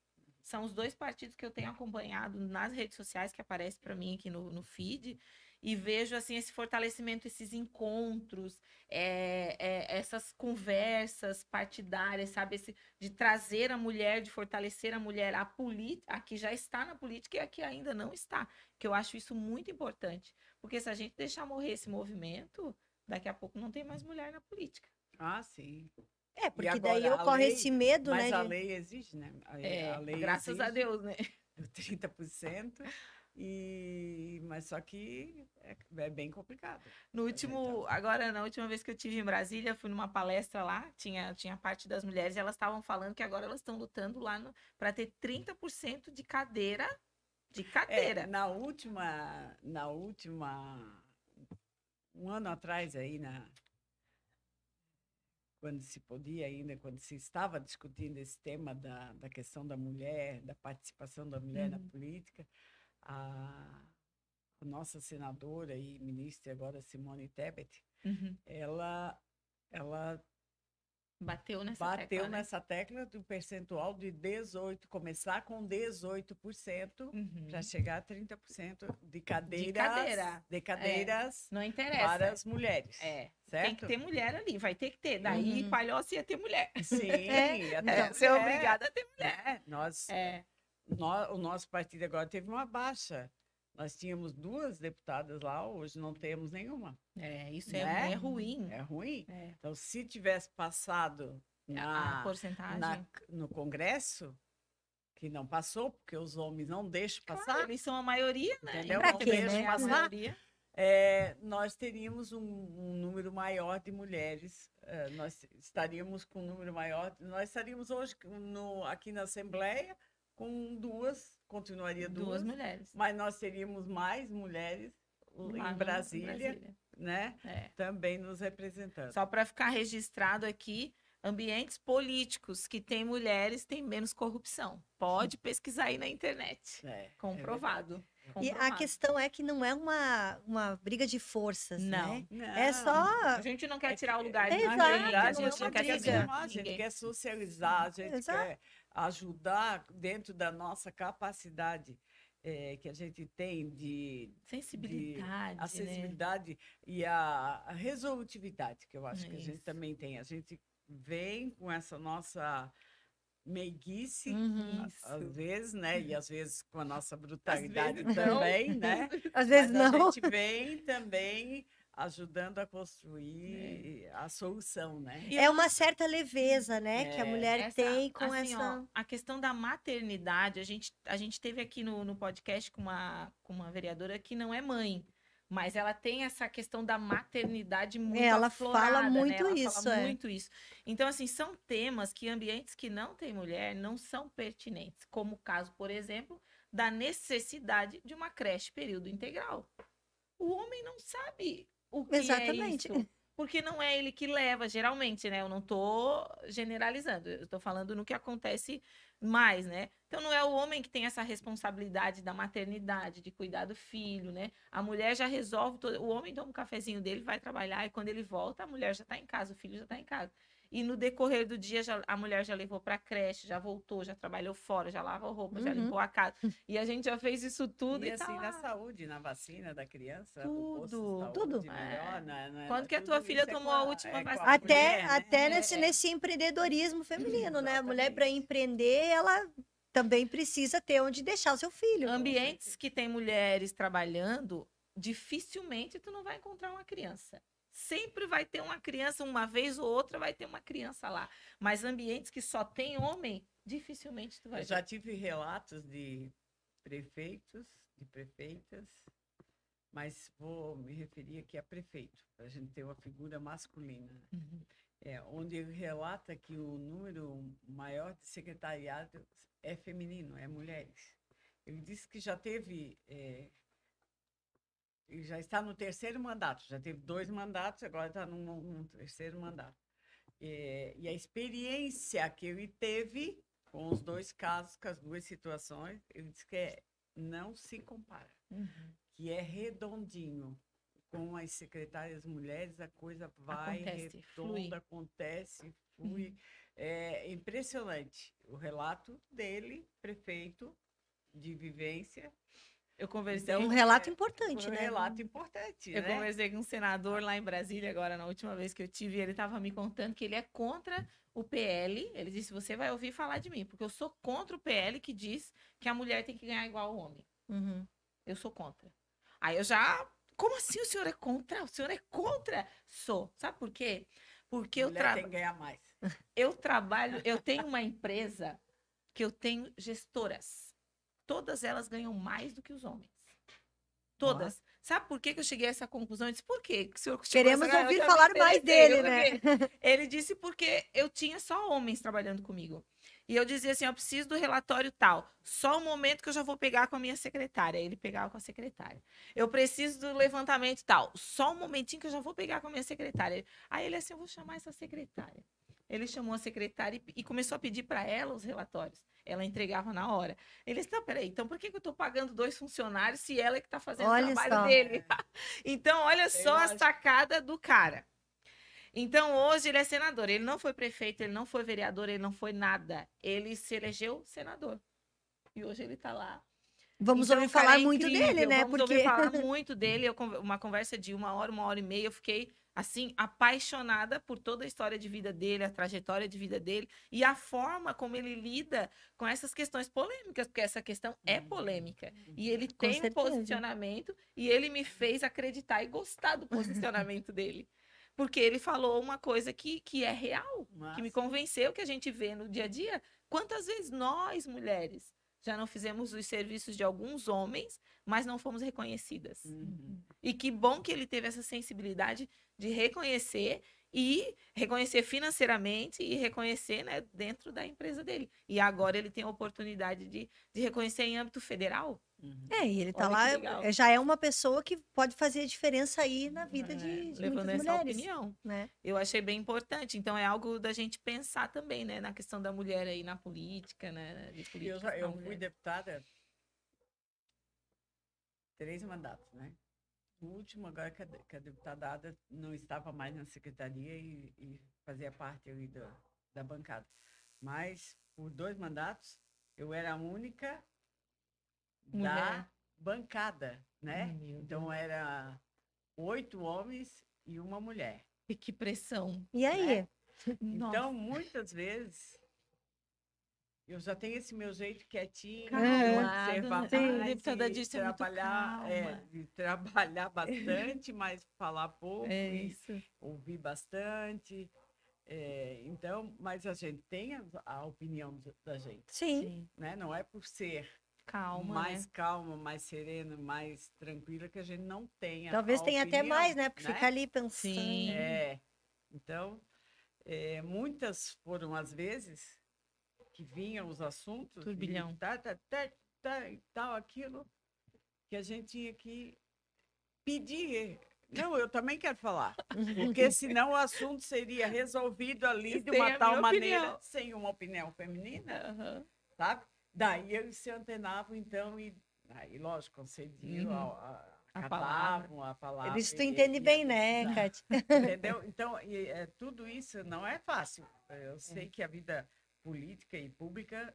São os dois partidos que eu tenho acompanhado nas redes sociais, que aparece para mim aqui no feed, e vejo assim esse fortalecimento, esses encontros, essas conversas partidárias, sabe? De trazer a mulher, de fortalecer a mulher, a que já está na política e a que ainda não está. Que eu acho isso muito importante. Porque se a gente deixar morrer esse movimento, daqui a pouco não tem mais mulher na política. Ah, sim. Porque agora, daí ocorre esse medo, mas né? Mas a lei exige, né? A lei graças a Deus, né? 30%, mas só que é bem complicado. Na última vez que eu estive em Brasília, fui numa palestra lá, tinha parte das mulheres e elas estavam falando que agora elas estão lutando lá para ter 30% de cadeira. Na última, um ano atrás aí, quando se podia ainda, quando se estava discutindo esse tema da questão da mulher, da participação da mulher na política, a nossa senadora e ministra agora, Simone Tebet, ela Bateu nessa tecla do percentual de 18%, começar com 18% para chegar a 30% de cadeiras não interessa. para as mulheres. Certo? Tem que ter mulher ali, vai ter que ter. Daí, Palhoça ia ter mulher. Sim, ser obrigada a ter mulher. O nosso partido agora teve uma baixa. Nós tínhamos 2 deputadas lá, hoje não temos nenhuma. Isso é ruim. É ruim. Então, se tivesse passado a porcentagem no Congresso, que não passou, porque os homens não deixam passar. Claro, eles são a maioria, né? Entendeu? Pra não quê, deixam né? passar. A maioria. Nós teríamos um número maior de mulheres. Nós estaríamos com um número maior. Nós estaríamos hoje aqui na Assembleia com 2, continuaria 2 mulheres. Mas nós teríamos mais mulheres em Brasília, né? Também nos representando. Só para ficar registrado aqui, ambientes políticos que têm mulheres têm menos corrupção. Pode pesquisar aí na internet. Comprovado. E a questão é que não é uma briga de forças, né? Não. É só... A gente não quer tirar o lugar de Exato, ninguém. A não é gente uma não quer briga. A gente quer socializar, a gente quer ajudar dentro da nossa capacidade que a gente tem de... Sensibilidade, a sensibilidade, né? E a resolutividade, que eu acho que a gente também tem. A gente vem com essa nossa meiguice, às vezes, né? E às vezes com a nossa brutalidade também, né? Às vezes Mas não. a gente vem também ajudando a construir a solução, né? É uma certa leveza, né? Que a mulher tem com assim, essa... a questão da maternidade, a gente teve aqui no podcast com uma vereadora que não é mãe, mas ela tem essa questão da maternidade muito ela aflorada, fala muito né? Ela isso, fala muito isso. Então, assim, são temas que ambientes que não tem mulher não são pertinentes, como o caso, por exemplo, da necessidade de uma creche período integral. O homem não sabe o que Exatamente. é isso, porque não é ele que leva, geralmente, né? Eu não tô generalizando, eu tô falando no que acontece mais, né? Então, não é o homem que tem essa responsabilidade da maternidade, de cuidar do filho, né? A mulher já resolve, o homem toma um cafezinho dele, vai trabalhar, e quando ele volta, a mulher já tá em casa, o filho já tá em casa. E no decorrer do dia, a mulher já levou para a creche, já voltou, já trabalhou fora, já lavou roupa, já limpou a casa. E a gente já fez isso tudo. E assim, tá na saúde, na vacina da criança, tudo. Melhor, Quando que a tua filha tomou a última vacina? Até nesse empreendedorismo feminino, né? A mulher, para empreender, ela também precisa ter onde deixar o seu filho. Ambientes que tem mulheres trabalhando, dificilmente tu não vai encontrar uma criança. Sempre vai ter uma criança, uma vez ou outra vai ter uma criança lá. Mas ambientes que só tem homem, dificilmente tu vai ver. Eu já tive relatos de prefeitos, de prefeitas, mas vou me referir aqui a prefeito, para a gente ter uma figura masculina. Onde ele relata que o número maior de secretariado é feminino, é mulheres. Ele disse que já teve... Ele já está no 3º mandato, já teve 2 mandatos, agora está num 3º mandato. E a experiência que ele teve com os 2 casos, com as 2 situações, ele disse que não se compara, que é redondinho. Com as secretárias mulheres, a coisa vai redonda, acontece, flui. É impressionante o relato dele, prefeito de vivência. Eu conversei... um relato importante, né? Um relato importante, Eu conversei com um senador lá em Brasília, agora, na última vez que eu tive, ele estava me contando que ele é contra o PL. Ele disse, você vai ouvir falar de mim, porque eu sou contra o PL que diz que a mulher tem que ganhar igual ao homem. Eu sou contra. Aí eu já... Como assim o senhor é contra? O senhor é contra? Sou. Sabe por quê? Porque eu trabalho... tem que ganhar mais. Eu tenho uma empresa que eu tenho gestoras. Todas elas ganham mais do que os homens. Todas. Sabe por que eu cheguei a essa conclusão? Eu disse, por quê? Queremos ouvir falar mais dele, né? Ele disse porque eu tinha só homens trabalhando comigo. E eu dizia assim, eu preciso do relatório tal. Só o momento que eu já vou pegar com a minha secretária. Ele pegava com a secretária. Eu preciso do levantamento tal. Só um momentinho que eu já vou pegar com a minha secretária. Aí ele assim, eu vou chamar essa secretária. Ele chamou a secretária e começou a pedir para ela os relatórios. Ela entregava na hora. Ele disse, não, peraí, então por que eu estou pagando 2 funcionários se ela é que está fazendo o trabalho dele? Então, olha só a sacada do cara. Então, hoje ele é senador. Ele não foi prefeito, ele não foi vereador, ele não foi nada. Ele se elegeu senador. E hoje ele está lá. Vamos Então, ouvir o cara falar é muito incrível, dele, né? Vamos ouvir falar muito dele. Uma conversa de 1 hora e meia. Eu fiquei, assim, apaixonada por toda a história de vida dele, a trajetória de vida dele e a forma como ele lida com essas questões polêmicas, porque essa questão é polêmica. E ele tem um posicionamento e ele me fez acreditar e gostar do posicionamento dele. Porque ele falou uma coisa que é real, que me convenceu, que a gente vê no dia a dia. Quantas vezes nós, mulheres, já não fizemos os serviços de alguns homens, mas não fomos reconhecidas. E que bom que ele teve essa sensibilidade de reconhecer e reconhecer financeiramente e reconhecer, né, dentro da empresa dele. E agora ele tem a oportunidade de reconhecer em âmbito federal. E ele tá lá, já é uma pessoa que pode fazer a diferença aí na vida de levando muitas essa mulheres, opinião, né? Eu achei bem importante. Então é algo da gente pensar também, né, na questão da mulher aí na política, né, de política. Eu fui deputada 3 mandatos, né? O último, agora que a deputada Ada não estava mais na secretaria e fazia parte ali da bancada. Mas, por 2 mandatos, eu era a única mulher da bancada, né? Então, era 8 homens e 1 mulher. E que pressão. E aí? Né? Então, muitas vezes, eu já tenho esse meu jeito quietinho, observar mais, de trabalhar bastante, mas falar pouco, ouvir bastante. Então, mas a gente tem a opinião da gente. Sim. Né? Não é por ser mais calma, mais serena, mais tranquila que a gente não tenha. Talvez tenha até mais, né? Porque fica ali pensando. Sim. Então, muitas foram as vezes que vinham os assuntos, turbilhão, e tal, aquilo, que a gente tinha que pedir. Não, eu também quero falar, porque senão o assunto seria resolvido ali de uma tal maneira, sem uma opinião feminina, sabe? Daí eles se antenavam, então, e aí, lógico, concediam, acatavam a palavra. Eles tu entende bem, né, Kátia? Entendeu? Então, tudo isso não é fácil. Eu sei que a vida política e pública,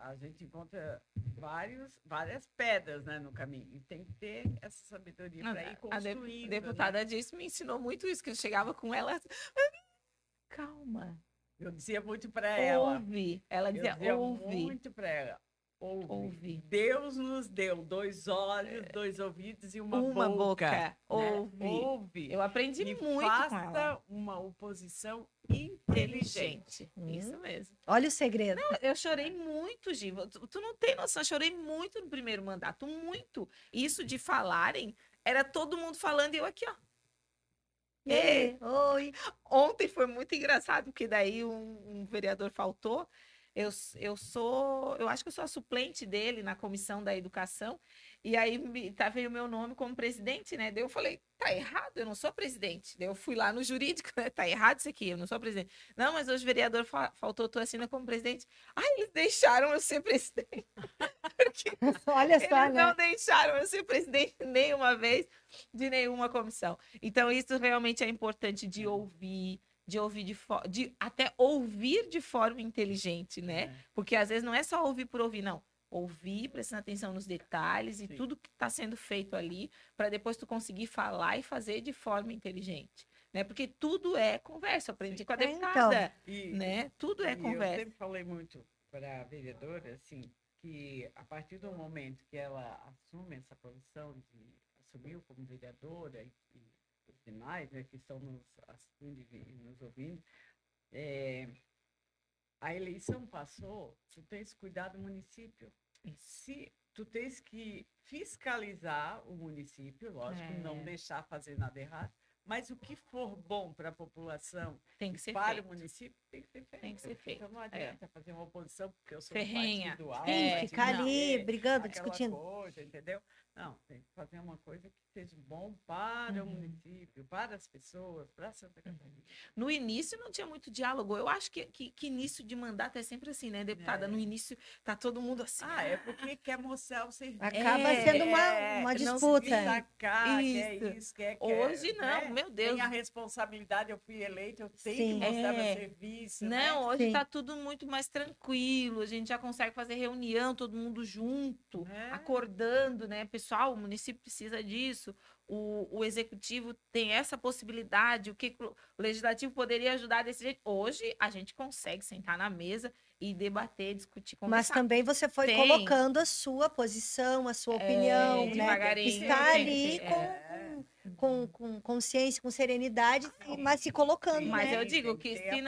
a gente encontra várias pedras, né, no caminho. E tem que ter essa sabedoria para ir construindo. A deputada disse, me ensinou muito isso, que eu chegava com ela... Calma. Eu dizia muito para ela. Ouve. Ela dizia, ouve. Muito para ela. Ouve. Deus nos deu 2 olhos, 2 ouvidos e uma boca. Né? Ouve. Eu aprendi muito com ela. Faça uma oposição inteligente. Isso mesmo. Olha o segredo. Não, eu chorei muito, Giva. Tu não tem noção, eu chorei muito no primeiro mandato, muito. Isso de falarem, era todo mundo falando e eu aqui, ó. Oi. Ontem foi muito engraçado, porque daí um vereador faltou. Eu acho que eu sou a suplente dele na comissão da educação, e aí veio o meu nome como presidente, né? Daí eu falei, tá errado, eu não sou presidente. Daí eu fui lá no jurídico, né? Tá errado isso aqui, eu não sou presidente. Não, mas hoje o vereador faltou, tu assina como presidente. Eles deixaram eu ser presidente. Olha só, eles não deixaram eu ser presidente nenhuma vez de nenhuma comissão. Então, isso realmente é importante de ouvir, até ouvir de forma inteligente, né? Porque às vezes não é só ouvir por ouvir, não. Ouvir, prestando atenção nos detalhes e tudo que está sendo feito ali, para depois tu conseguir falar e fazer de forma inteligente, né? Porque tudo é conversa. Eu aprendi com a deputada, né? Tudo é conversa. Eu sempre falei muito para a vereadora, assim, que a partir do momento que ela assume essa posição de assumir como vereadora e os demais, né, que estão nos assistindo e nos ouvindo, a eleição passou, tu tens que cuidar do município. Se tu tens que fiscalizar o município, lógico, não deixar fazer nada errado, mas o que for bom para a população, tem que ser para feito. O município, tem que ser feito. Tem que ser feito. Então não adianta fazer uma oposição, porque eu sou ferrenha. do partido A. Sim, ficar ali brigando, discutindo. Coisa, entendeu? Não, tem que fazer uma coisa que seja bom para o município, para as pessoas, para Santa Catarina. No início não tinha muito diálogo. Eu acho que início de mandato é sempre assim, né, deputada? No início tá todo mundo assim. É porque quer mostrar o serviço. Acaba sendo uma disputa. Destacar, quer Hoje não, né? Meu Deus. Tem a responsabilidade, eu fui eleito, eu tenho que mostrar meu serviço. Não, né? hoje tá tudo muito mais tranquilo. A gente já consegue fazer reunião, todo mundo junto, acordando, né? Pessoal, o município precisa disso. O executivo tem essa possibilidade, o que o legislativo poderia ajudar desse jeito. Hoje a gente consegue sentar na mesa e debater, discutir, conversar. Mas também você foi colocando a sua posição, a sua opinião, né? Está ali com consciência, com serenidade, mas se colocando. Mas né? eu digo que se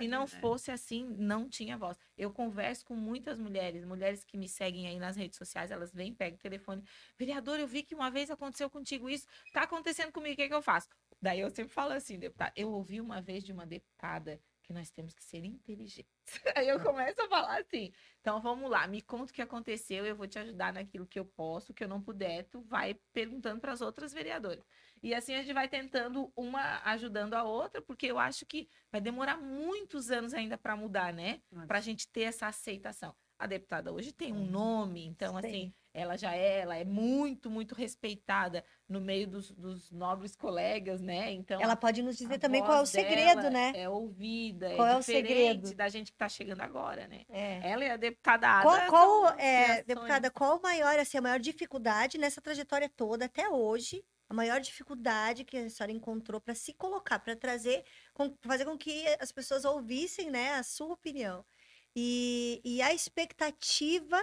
não fosse assim, não tinha voz. Eu converso com muitas mulheres que me seguem aí nas redes sociais, elas vêm, pegam o telefone. Vereador, eu vi que uma vez aconteceu contigo isso, tá acontecendo comigo, o que eu faço? Daí eu sempre falo assim, deputada, eu ouvi uma vez de uma deputada que nós temos que ser inteligentes. Aí eu começo a falar assim, então vamos lá, me conta o que aconteceu, eu vou te ajudar naquilo que eu posso, o que eu não puder, tu vai perguntando para as outras vereadoras. E assim a gente vai tentando uma ajudando a outra, porque eu acho que vai demorar muitos anos ainda para mudar, né? Para a gente ter essa aceitação. A deputada hoje tem um nome, então, assim, ela é muito, muito respeitada no meio dos nobres colegas, né? Então, ela pode nos dizer também qual é o segredo, né? É ouvida, qual é o segredo da gente que está chegando agora, né? É. Ela é a deputada deputada, qual a maior dificuldade nessa trajetória toda até hoje? A maior dificuldade que a senhora encontrou para se colocar, para fazer com que as pessoas ouvissem, né, a sua opinião. E a expectativa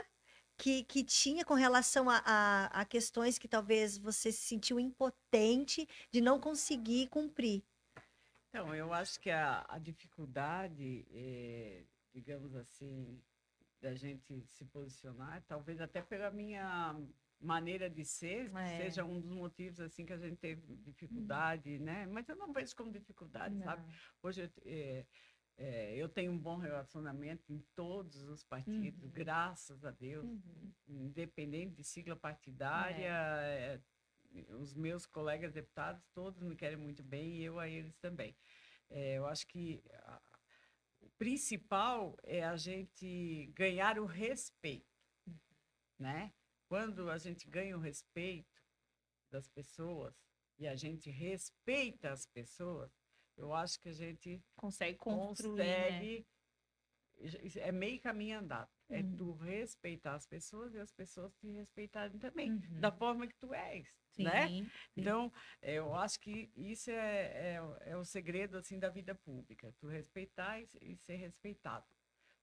que tinha com relação a questões que talvez você se sentiu impotente de não conseguir cumprir. Então, eu acho que a dificuldade, digamos assim, da gente se posicionar, talvez até pela minha maneira de ser, seja um dos motivos assim que a gente teve dificuldade, né? Mas eu não vejo como dificuldade, sabe? Hoje eu tenho um bom relacionamento em todos os partidos, graças a Deus, independente de sigla partidária, os meus colegas deputados todos me querem muito bem e eu a eles também. Eu acho que o principal é a gente ganhar o respeito, né? Quando a gente ganha o respeito das pessoas e a gente respeita as pessoas, eu acho que a gente consegue construir, é meio caminho andado. É tu respeitar as pessoas e as pessoas te respeitarem também, da forma que tu és, né? Sim. Então, eu acho que isso é o segredo, assim, da vida pública. Tu respeitar e ser respeitado.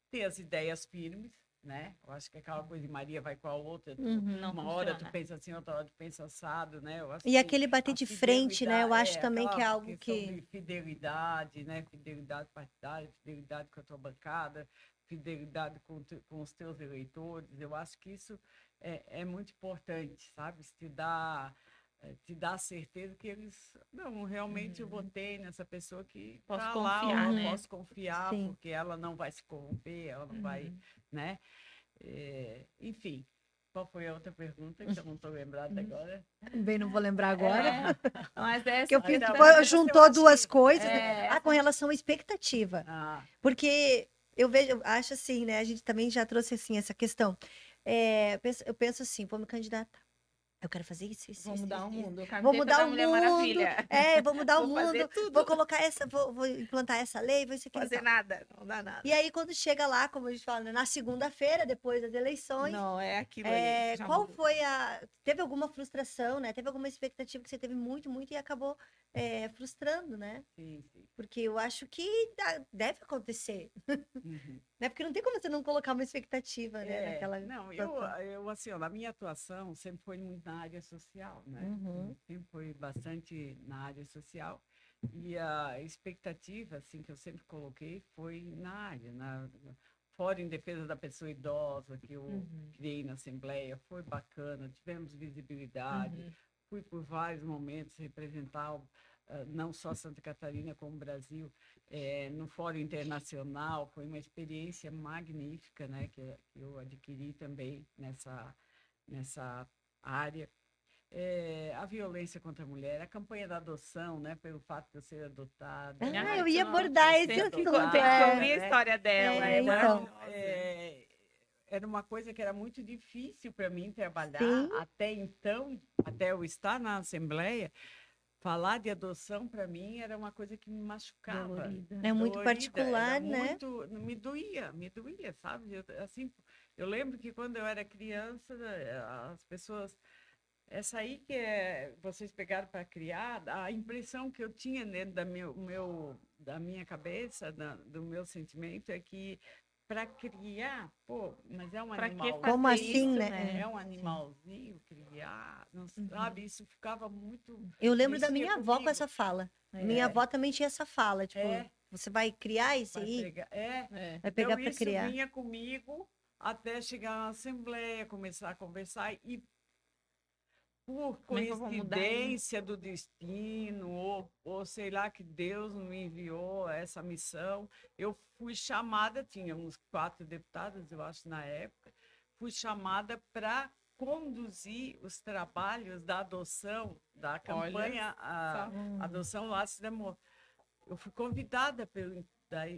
Ter as ideias firmes, né? Eu acho que aquela coisa de Maria vai com a outra, uma hora tu pensa assim, outra hora tu pensa assado, né? Eu acho e aquele bater de frente, né? Eu acho também que é algo que... Fidelidade, né? Fidelidade partidária, fidelidade com a tua bancada, fidelidade com os teus eleitores. Eu acho que isso é muito importante, sabe? Te dá a certeza que eles... Não, realmente eu votei nessa pessoa que posso confiar, né? Posso confiar, porque ela não vai se corromper, ela não vai, né? Enfim, qual foi a outra pergunta que eu não estou lembrada agora? Também não vou lembrar agora. Mas que eu juntou duas coisas. Com relação à expectativa. Porque eu acho assim, né? A gente também já trouxe assim essa questão. Eu penso assim, vou me candidatar. Eu quero fazer isso. Vou mudar o mundo. Vou mudar o mundo. Vou mudar o mundo. Vou colocar vou implantar essa lei, vou isso aqui. Fazer nada, não dá nada. E aí, quando chega lá, como a gente fala, né, na segunda-feira, depois das eleições. Não, é aquilo aí. Qual foi teve alguma frustração, né? Teve alguma expectativa que você teve muito, muito e acabou frustrando, né? Sim. Porque eu acho que deve acontecer. Né? Porque não tem como você não colocar uma expectativa, né? Naquela... Não, eu assim, na minha atuação sempre foi muito na área social, né? Sempre foi bastante na área social. E a expectativa, assim, que eu sempre coloquei foi na área, Fórum em Defesa da Pessoa Idosa, que eu criei na Assembleia, foi bacana, tivemos visibilidade, fui por vários momentos representar não só Santa Catarina, como o Brasil, no Fórum Internacional. Foi uma experiência magnífica, né, que eu adquiri também nessa área. A violência contra a mulher, a campanha da adoção, né, pelo fato de eu ser adotada. Eu ia abordar esse assunto. Tem que ouvir a história dela. Então. Era uma coisa que era muito difícil para mim trabalhar. Sim. Até então, até eu estar na Assembleia, falar de adoção para mim era uma coisa que me machucava. Dolorida. É muito Dolorida, particular, era né? me doía, sabe? Eu lembro que quando eu era criança, as pessoas... Essa aí que vocês pegaram para criar, a impressão que eu tinha dentro da minha cabeça, do meu sentimento, é que para criar, mas é um animal. Como assim, né? É um animalzinho criar, não sabe? Isso ficava muito... Eu lembro da minha avó com essa fala. Minha avó também tinha essa fala, tipo, você vai criar isso aí? Vai pegar para criar. Isso vinha comigo até chegar na Assembleia, começar a conversar e por coincidência do destino, ou sei lá, que Deus me enviou essa missão, eu fui chamada, tínhamos 4 deputadas, eu acho, na época, fui chamada para conduzir os trabalhos da adoção, da campanha Adoção Laços de Amor. Eu fui convidada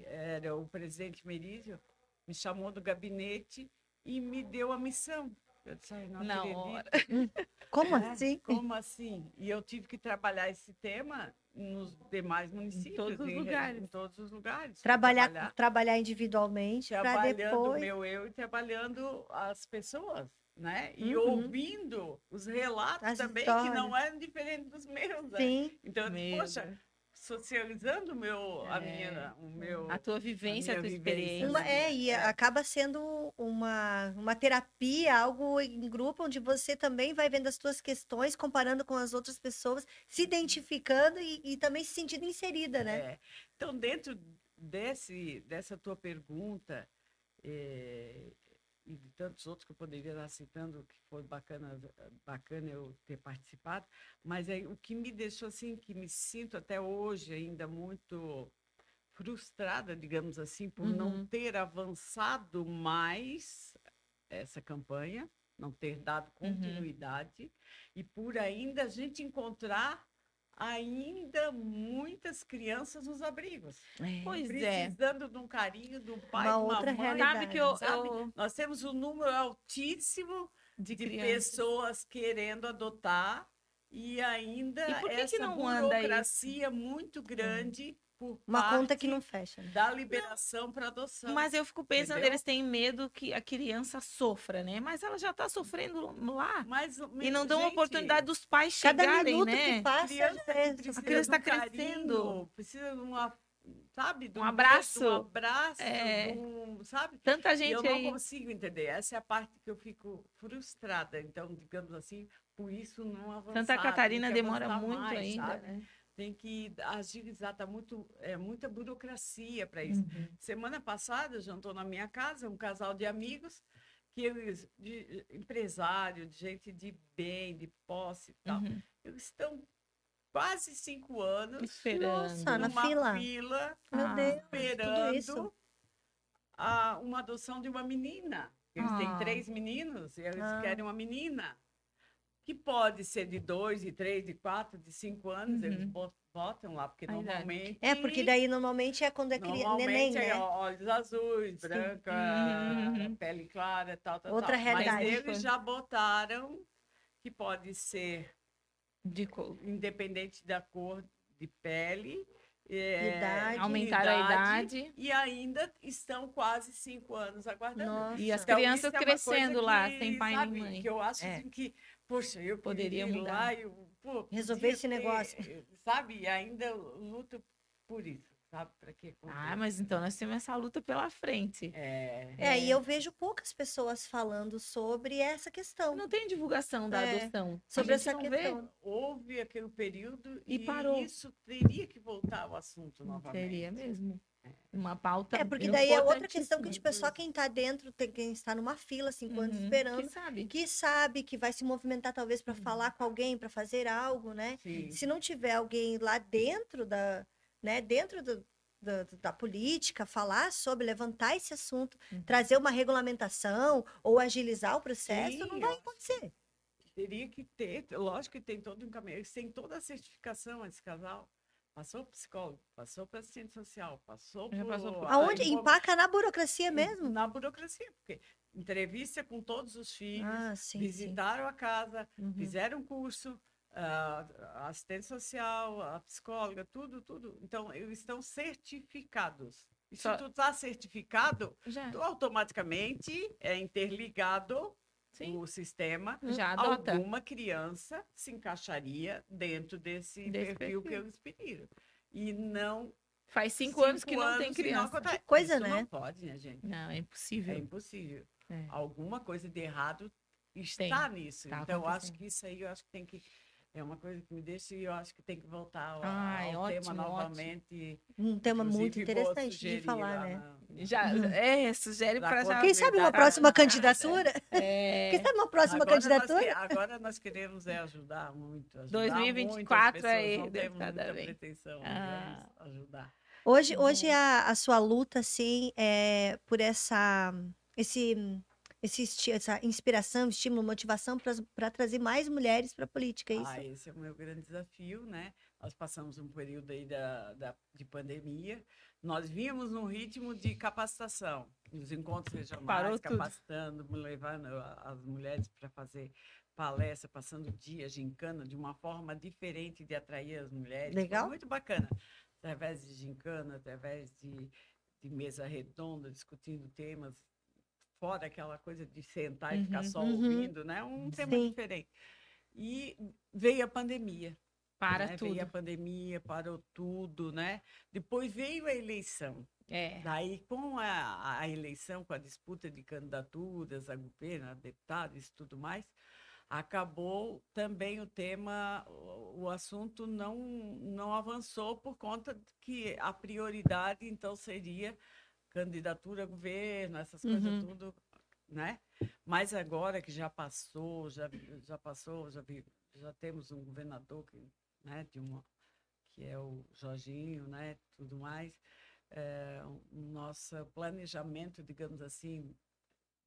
era o presidente Merizio, me chamou do gabinete e me deu a missão. Eu disse, não acredito. Como assim? Como assim? E eu tive que trabalhar esse tema nos demais municípios. Em todos os lugares. Trabalhar individualmente para depois... Trabalhando o meu eu e trabalhando as pessoas, né? E ouvindo os relatos também, que não eram diferentes dos meus. Sim. Né? Então, poxa... socializando a tua vivência, a tua experiência. E acaba sendo uma terapia, algo em grupo, onde você também vai vendo as tuas questões, comparando com as outras pessoas, se identificando e também se sentindo inserida, né? Então, dentro dessa tua pergunta, e de tantos outros que eu poderia estar citando, que foi bacana eu ter participado, mas o que me deixou assim, que me sinto até hoje ainda muito frustrada, digamos assim, por não ter avançado mais essa campanha, não ter dado continuidade, e por ainda a gente encontrar ainda muitas crianças nos abrigos. Precisando de um carinho do pai, de uma outra mãe. realidade. Nós temos um número altíssimo de pessoas querendo adotar e ainda essa burocracia muito grande por uma conta que não fecha, né? Da liberação para adoção. Mas eu fico pensando, eles têm medo que a criança sofra, né? Mas ela já está sofrendo lá. E não dão a oportunidade dos pais chegarem, cada minuto né? Que passa, a criança está crescendo. Precisa de uma... Sabe? Um abraço. Sabe? Tanta gente eu não consigo entender. Essa é a parte que eu fico frustrada. Então, digamos assim, por isso não avançar. Santa Catarina demora muito mais, ainda, sabe? Né? Tem que agilizar, tá muita burocracia para isso. Semana passada, jantou na minha casa um casal de amigos, de empresário, de gente de bem, de posse e tal. Eles estão quase 5 anos esperando na fila, meu Deus, esperando uma adoção de uma menina. Eles têm 3 meninos e eles querem uma menina. Que pode ser de 2, de 3, de 4, de 5 anos, eles botam lá, porque normalmente... porque daí normalmente é quando é criança, neném, né? Olhos azuis, branca, pele clara, tal. Outra realidade. Mas eles já botaram que pode ser independente da cor de pele, aumentar a idade. E ainda estão quase 5 anos aguardando. Nossa. E as crianças crescendo lá, sem pai nem mãe. Que eu acho assim, que, poxa, eu poderia mudar. Lá, resolver esse negócio. Sabe? E ainda luto por isso. sabe? Para que mas então nós temos essa luta pela frente. E eu vejo poucas pessoas falando sobre essa questão. Não tem divulgação da adoção. Sobre essa questão. Houve aquele período e parou. Isso teria que voltar ao assunto novamente. Teria mesmo. Uma pauta. Porque daí é outra questão que, tipo, só quem está dentro, quem está numa fila, 5 anos esperando, que sabe que vai se movimentar talvez para falar com alguém, para fazer algo, né? Sim. Se não tiver alguém lá dentro da política, falar sobre, levantar esse assunto, trazer uma regulamentação ou agilizar o processo, não vai acontecer. Teria que ter, lógico que tem todo um caminho, tem toda a certificação esse casal. Passou por psicólogo, passou por assistente social, passou por... Aonde? Empaca na burocracia mesmo? Na burocracia, porque entrevista com todos os filhos, visitaram a casa, fizeram curso, assistente social, a psicóloga, tudo. Então, eles estão certificados. E se tu está certificado, tu automaticamente é interligado o sistema. Já adota. Alguma criança se encaixaria dentro desse perfil que eles pediram. E não... Faz 5 anos que não tem criança. Que coisa, isso né? Não pode, né, gente? Não, é impossível. É impossível. Alguma coisa de errado está nisso. Então, eu acho que isso aí, tem que... É uma coisa que me deixa e eu acho que tem que voltar ao tema novamente. Um tema muito interessante de falar, né? Sugere para já. Quem sabe uma próxima candidatura? Quem sabe uma próxima candidatura? Agora nós queremos ajudar muito. 2024 aí, não temos muita pretensão de ajudar. Hoje a sua luta, assim, é por essa inspiração, estímulo, motivação para trazer mais mulheres para a política, é isso? Esse é o meu grande desafio, né? Nós passamos um período aí de pandemia, nós vínhamos num ritmo de capacitação, nos encontros regionais, capacitando, levando as mulheres para fazer palestra, passando dias, gincana, de uma forma diferente de atrair as mulheres. Legal. Foi muito bacana, através de gincana, através de mesa redonda, discutindo temas, fora aquela coisa de sentar e ficar só ouvindo, né? Um tema diferente. E veio a pandemia. Tudo. Veio a pandemia, parou tudo, né? Depois veio a eleição. Daí, com a eleição, com a disputa de candidaturas a governo, a deputados e tudo mais, acabou também o tema, o assunto não avançou por conta de que a prioridade, então, seria candidatura a governo, essas coisas tudo, né? Mas agora que já passou, já temos um governador que é o Jorginho, né? Tudo mais. O nosso planejamento, digamos assim,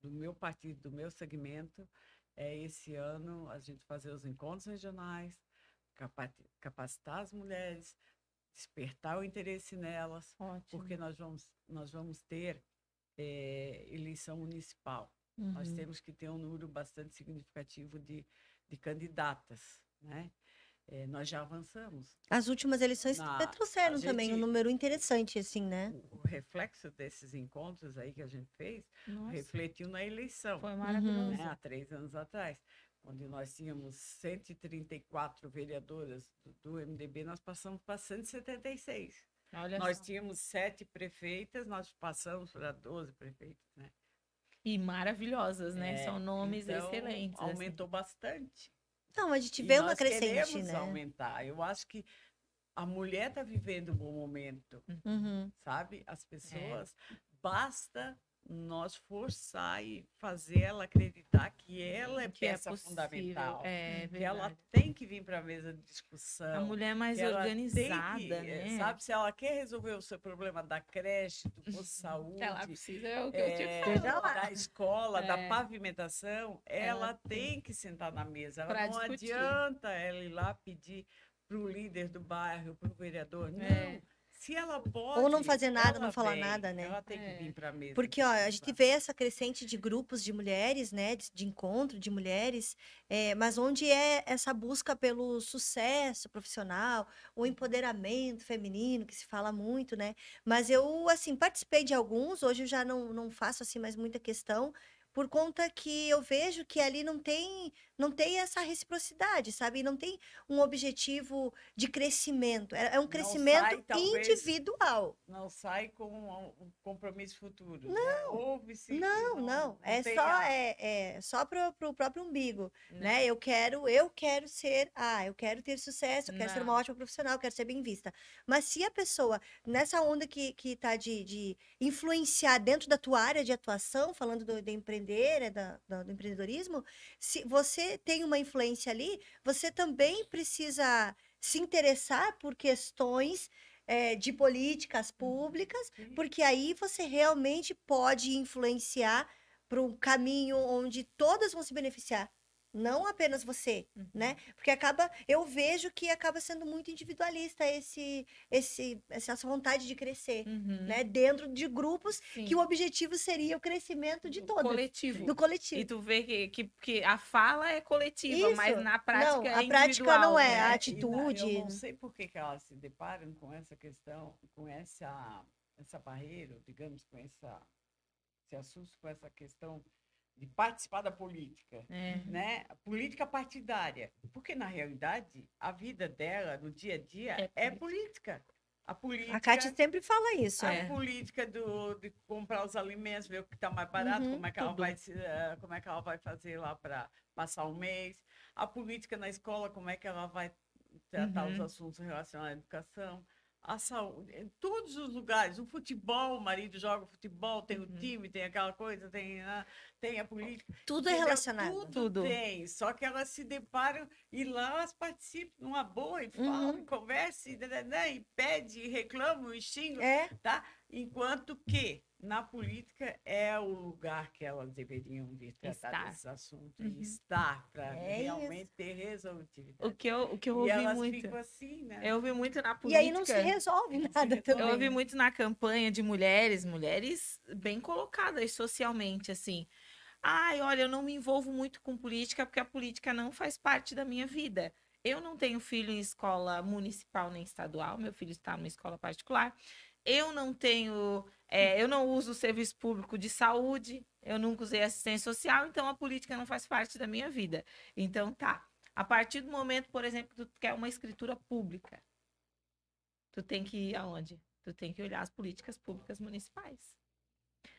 do meu partido, do meu segmento, esse ano a gente fazer os encontros regionais, capacitar as mulheres, despertar o interesse nelas. Ótimo. Porque nós vamos ter eleição municipal. Nós temos que ter um número bastante significativo de candidatas, né? Nós já avançamos. As últimas eleições trouxeram também um número interessante, assim, né? O reflexo desses encontros aí que a gente fez refletiu na eleição. Foi maravilhoso. Né? Há 3 anos atrás, onde nós tínhamos 134 vereadoras do MDB, nós passamos para 176. Nós tínhamos 7 prefeitas, nós passamos para 12 prefeitas, né? E maravilhosas, né? São nomes excelentes. Aumentou bastante. Então, a gente vê uma crescente, nós queremos né? aumentar. Eu acho que a mulher está vivendo um bom momento, sabe? As pessoas, basta nós forçar e fazer ela acreditar que ela é peça fundamental. Que ela tem que vir para a mesa de discussão. A mulher mais organizada, né? Sabe, se ela quer resolver o seu problema da creche, do posto de saúde, ela precisa, é o que eu te falo. Da escola, da pavimentação, ela tem que sentar na mesa. Ela não adianta ela ir lá pedir para o líder do bairro, para o vereador. Não. Se ela pode... Ou não fazer nada, não falar nada, né? Ela tem que vir para a mesa. Porque, a gente vê essa crescente de grupos de mulheres, né? De encontro de mulheres, mas onde é essa busca pelo sucesso profissional, o empoderamento feminino, que se fala muito, né? Mas eu, assim, participei de alguns, hoje eu já não faço, assim, mais muita questão, por conta que eu vejo que ali não tem não tem essa reciprocidade, sabe? E não tem um objetivo de crescimento. É um crescimento individual. Não sai com um compromisso futuro. Não, Ouve-se. não. É só para o próprio umbigo, né? Eu quero ser, eu quero ter sucesso, eu quero ser uma ótima profissional, eu quero ser bem vista. Mas se a pessoa, nessa onda que tá de influenciar dentro da tua área de atuação, falando do empreender, né, do empreendedorismo, se você tem uma influência ali, você também precisa se interessar por questões de políticas públicas, porque aí você realmente pode influenciar para um caminho onde todas vão se beneficiar. Não apenas você, né? Porque eu vejo que acaba sendo muito individualista essa vontade de crescer, né? Dentro de grupos que o objetivo seria o crescimento de todos. Coletivo. Do coletivo. E tu vê que a fala é coletiva, mas na prática não, é a prática não é, né? a atitude. Eu não sei por que elas se deparam com essa questão, com essa barreira, digamos, se assustam com essa questão de participar da política, né? A política partidária. Porque, na realidade, a vida dela, no dia a dia, é política. A Kátia sempre fala isso. A política de comprar os alimentos, ver o que está mais barato, como é que ela vai fazer lá para passar um mês. A política na escola, como é que ela vai tratar os assuntos relacionados à educação. A saúde, em todos os lugares, o futebol, o marido joga futebol, tem o time, tem aquela coisa, tem a política. Tudo é relacionado. Tudo tem, só que elas se deparam e lá elas participam numa boa e falam, e conversam, e pedem, e reclamam, e xingam, tá? Enquanto que na política é o lugar que elas deveriam vir tratar desses assuntos e estar para realmente ter resolutividade. O que eu ouvi elas muito. Ficam assim, né? Eu ouvi muito na política. E aí não se resolve nada também. Eu ouvi muito na campanha de mulheres bem colocadas socialmente, assim. Ai, olha, eu não me envolvo muito com política porque a política não faz parte da minha vida. Eu não tenho filho em escola municipal nem estadual, meu filho está numa escola particular. Eu não uso o serviço público de saúde, eu nunca usei assistência social, então a política não faz parte da minha vida. Então, tá. A partir do momento, por exemplo, que tu quer uma escritura pública, tu tem que ir aonde? Tu tem que olhar as políticas públicas municipais.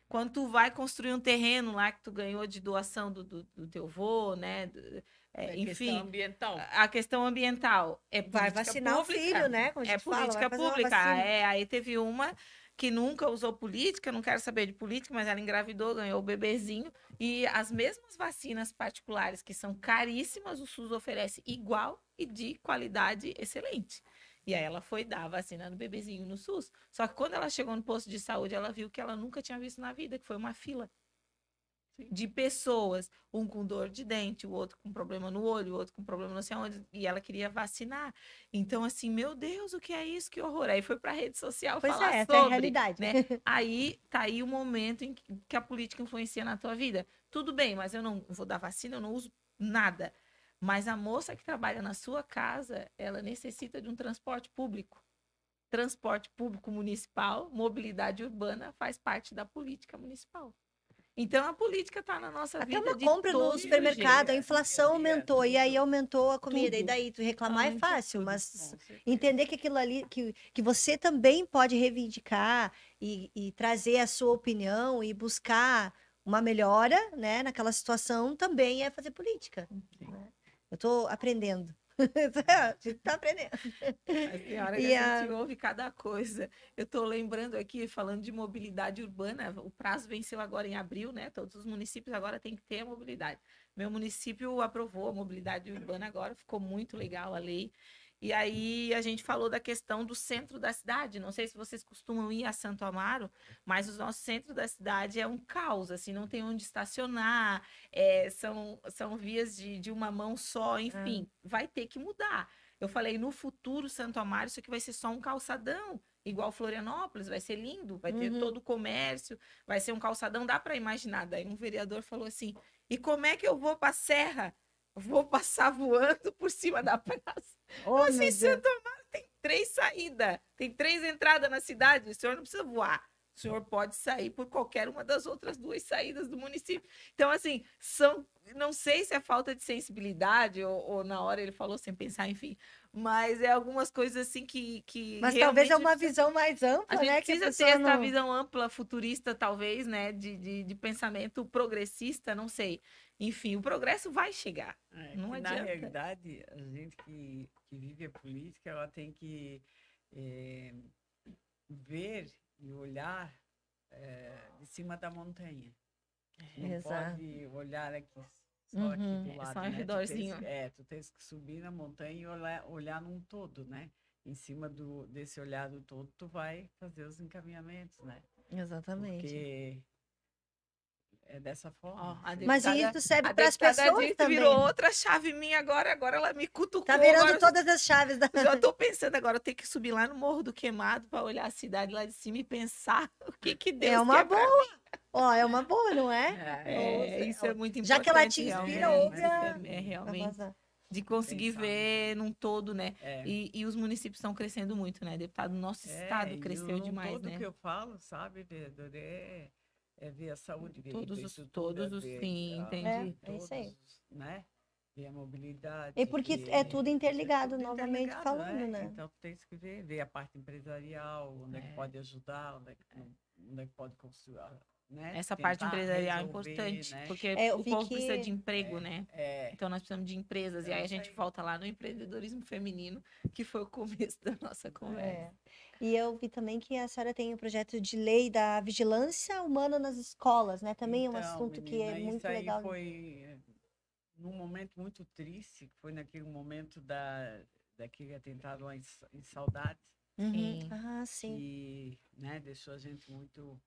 Quando tu vai construir um terreno lá que tu ganhou de doação do teu avô, né? Enfim, questão ambiental. A questão ambiental vai vacinar pública, o filho, né? Como a gente política pública. Aí teve uma que nunca usou política, não quero saber de política, mas ela engravidou, ganhou o bebezinho. E as mesmas vacinas particulares, que são caríssimas, o SUS oferece igual e de qualidade excelente. E aí ela foi dar a vacina no bebezinho no SUS. Só que quando ela chegou no posto de saúde, ela viu que ela nunca tinha visto na vida, que foi uma fila de pessoas, um com dor de dente, o outro com problema no olho, o outro com problema não sei onde, e ela queria vacinar. Então, assim, meu Deus, o que é isso? Que horror. Aí foi para a rede social falar sobre. Essa é a realidade. Né? Aí tá aí o momento em que a política influencia na tua vida. Tudo bem, mas eu não vou dar vacina, eu não uso nada. Mas a moça que trabalha na sua casa, ela necessita de um transporte público. Transporte público municipal, mobilidade urbana, faz parte da política municipal. Então, a política está na nossa vida. Até uma compra no supermercado, a inflação aumentou, e aí aumentou a comida. Tudo. E daí, tu reclamar é fácil, mas entender que aquilo ali, que você também pode reivindicar e trazer a sua opinião e buscar uma melhora, né, naquela situação, também é fazer política. Né? Eu estou aprendendo. A gente tá aprendendo. A senhora que a gente ouve cada coisa. Eu estou lembrando aqui, falando de mobilidade urbana, o prazo venceu agora em abril, né? Todos os municípios agora têm que ter a mobilidade. Meu município aprovou a mobilidade urbana agora, ficou muito legal a lei. E aí a gente falou da questão do centro da cidade. Não sei se vocês costumam ir a Santo Amaro, mas o nosso centro da cidade é um caos, assim, não tem onde estacionar, são vias de uma mão só, enfim, vai ter que mudar. Eu falei, no futuro, Santo Amaro, isso aqui vai ser só um calçadão, igual Florianópolis, vai ser lindo, vai ter todo o comércio, vai ser um calçadão, dá para imaginar. Daí um vereador falou assim, e como é que eu vou para a Serra? Vou passar voando por cima da praça. Assim, Santo Amaro tem 3 saídas, tem 3 entradas na cidade, o senhor não precisa voar. O senhor pode sair por qualquer uma das outras 2 saídas do município. Então, assim, são não sei se é falta de sensibilidade ou na hora ele falou sem pensar, enfim. Mas é algumas coisas assim que Mas talvez é uma visão mais a ampla, gente né? Que a precisa ter pessoa essa não... visão ampla, futurista, talvez, né? De pensamento progressista, não sei. Enfim, o progresso vai chegar. Não que, adianta. na realidade, a gente que vive a política, ela tem que ver e olhar de cima da montanha. Não Exato. pode olhar aqui, só aqui do lado, Só ao né? redorzinho. Tu tens que subir na montanha e olhar num todo, né? Em cima desse olhar do todo, tu vai fazer os encaminhamentos, né? Exatamente. Porque é dessa forma. Mas isso serve a para as deputada pessoas Dirce também. virou outra chave minha agora ela me cutucou. Tá virando agora, todas as chaves da... Já tô pensando agora, eu tenho que subir lá no Morro do Queimado para olhar a cidade lá de cima e pensar o que Deus É uma quer pra boa. Ó, é uma boa, não é? isso é muito importante. Já que ela te inspira, ouve realmente. De conseguir ver num todo, né? E os municípios estão crescendo muito, né, deputado? Nosso estado cresceu demais, todo né? que eu falo, sabe, vereador, é ver a saúde, ver todos os ver sim, entendi. É isso aí. Né? Ver a mobilidade. E porque é tudo interligado, novamente falando, né? Então, tu tens que ver a parte empresarial, onde é que pode ajudar, onde é que pode construir, né? Essa parte empresarial resolver, é importante, né? porque o povo precisa de emprego, né? Então, nós precisamos de empresas. E aí a gente volta lá no empreendedorismo feminino, que foi o começo da nossa conversa. E eu vi também que a senhora tem o projeto de lei da vigilância humana nas escolas, né? Também é um assunto que é muito legal. Isso aí foi num momento muito triste, que foi naquele momento daquele atentado lá em Saudade. Sim. Sim. E, né, deixou a gente muito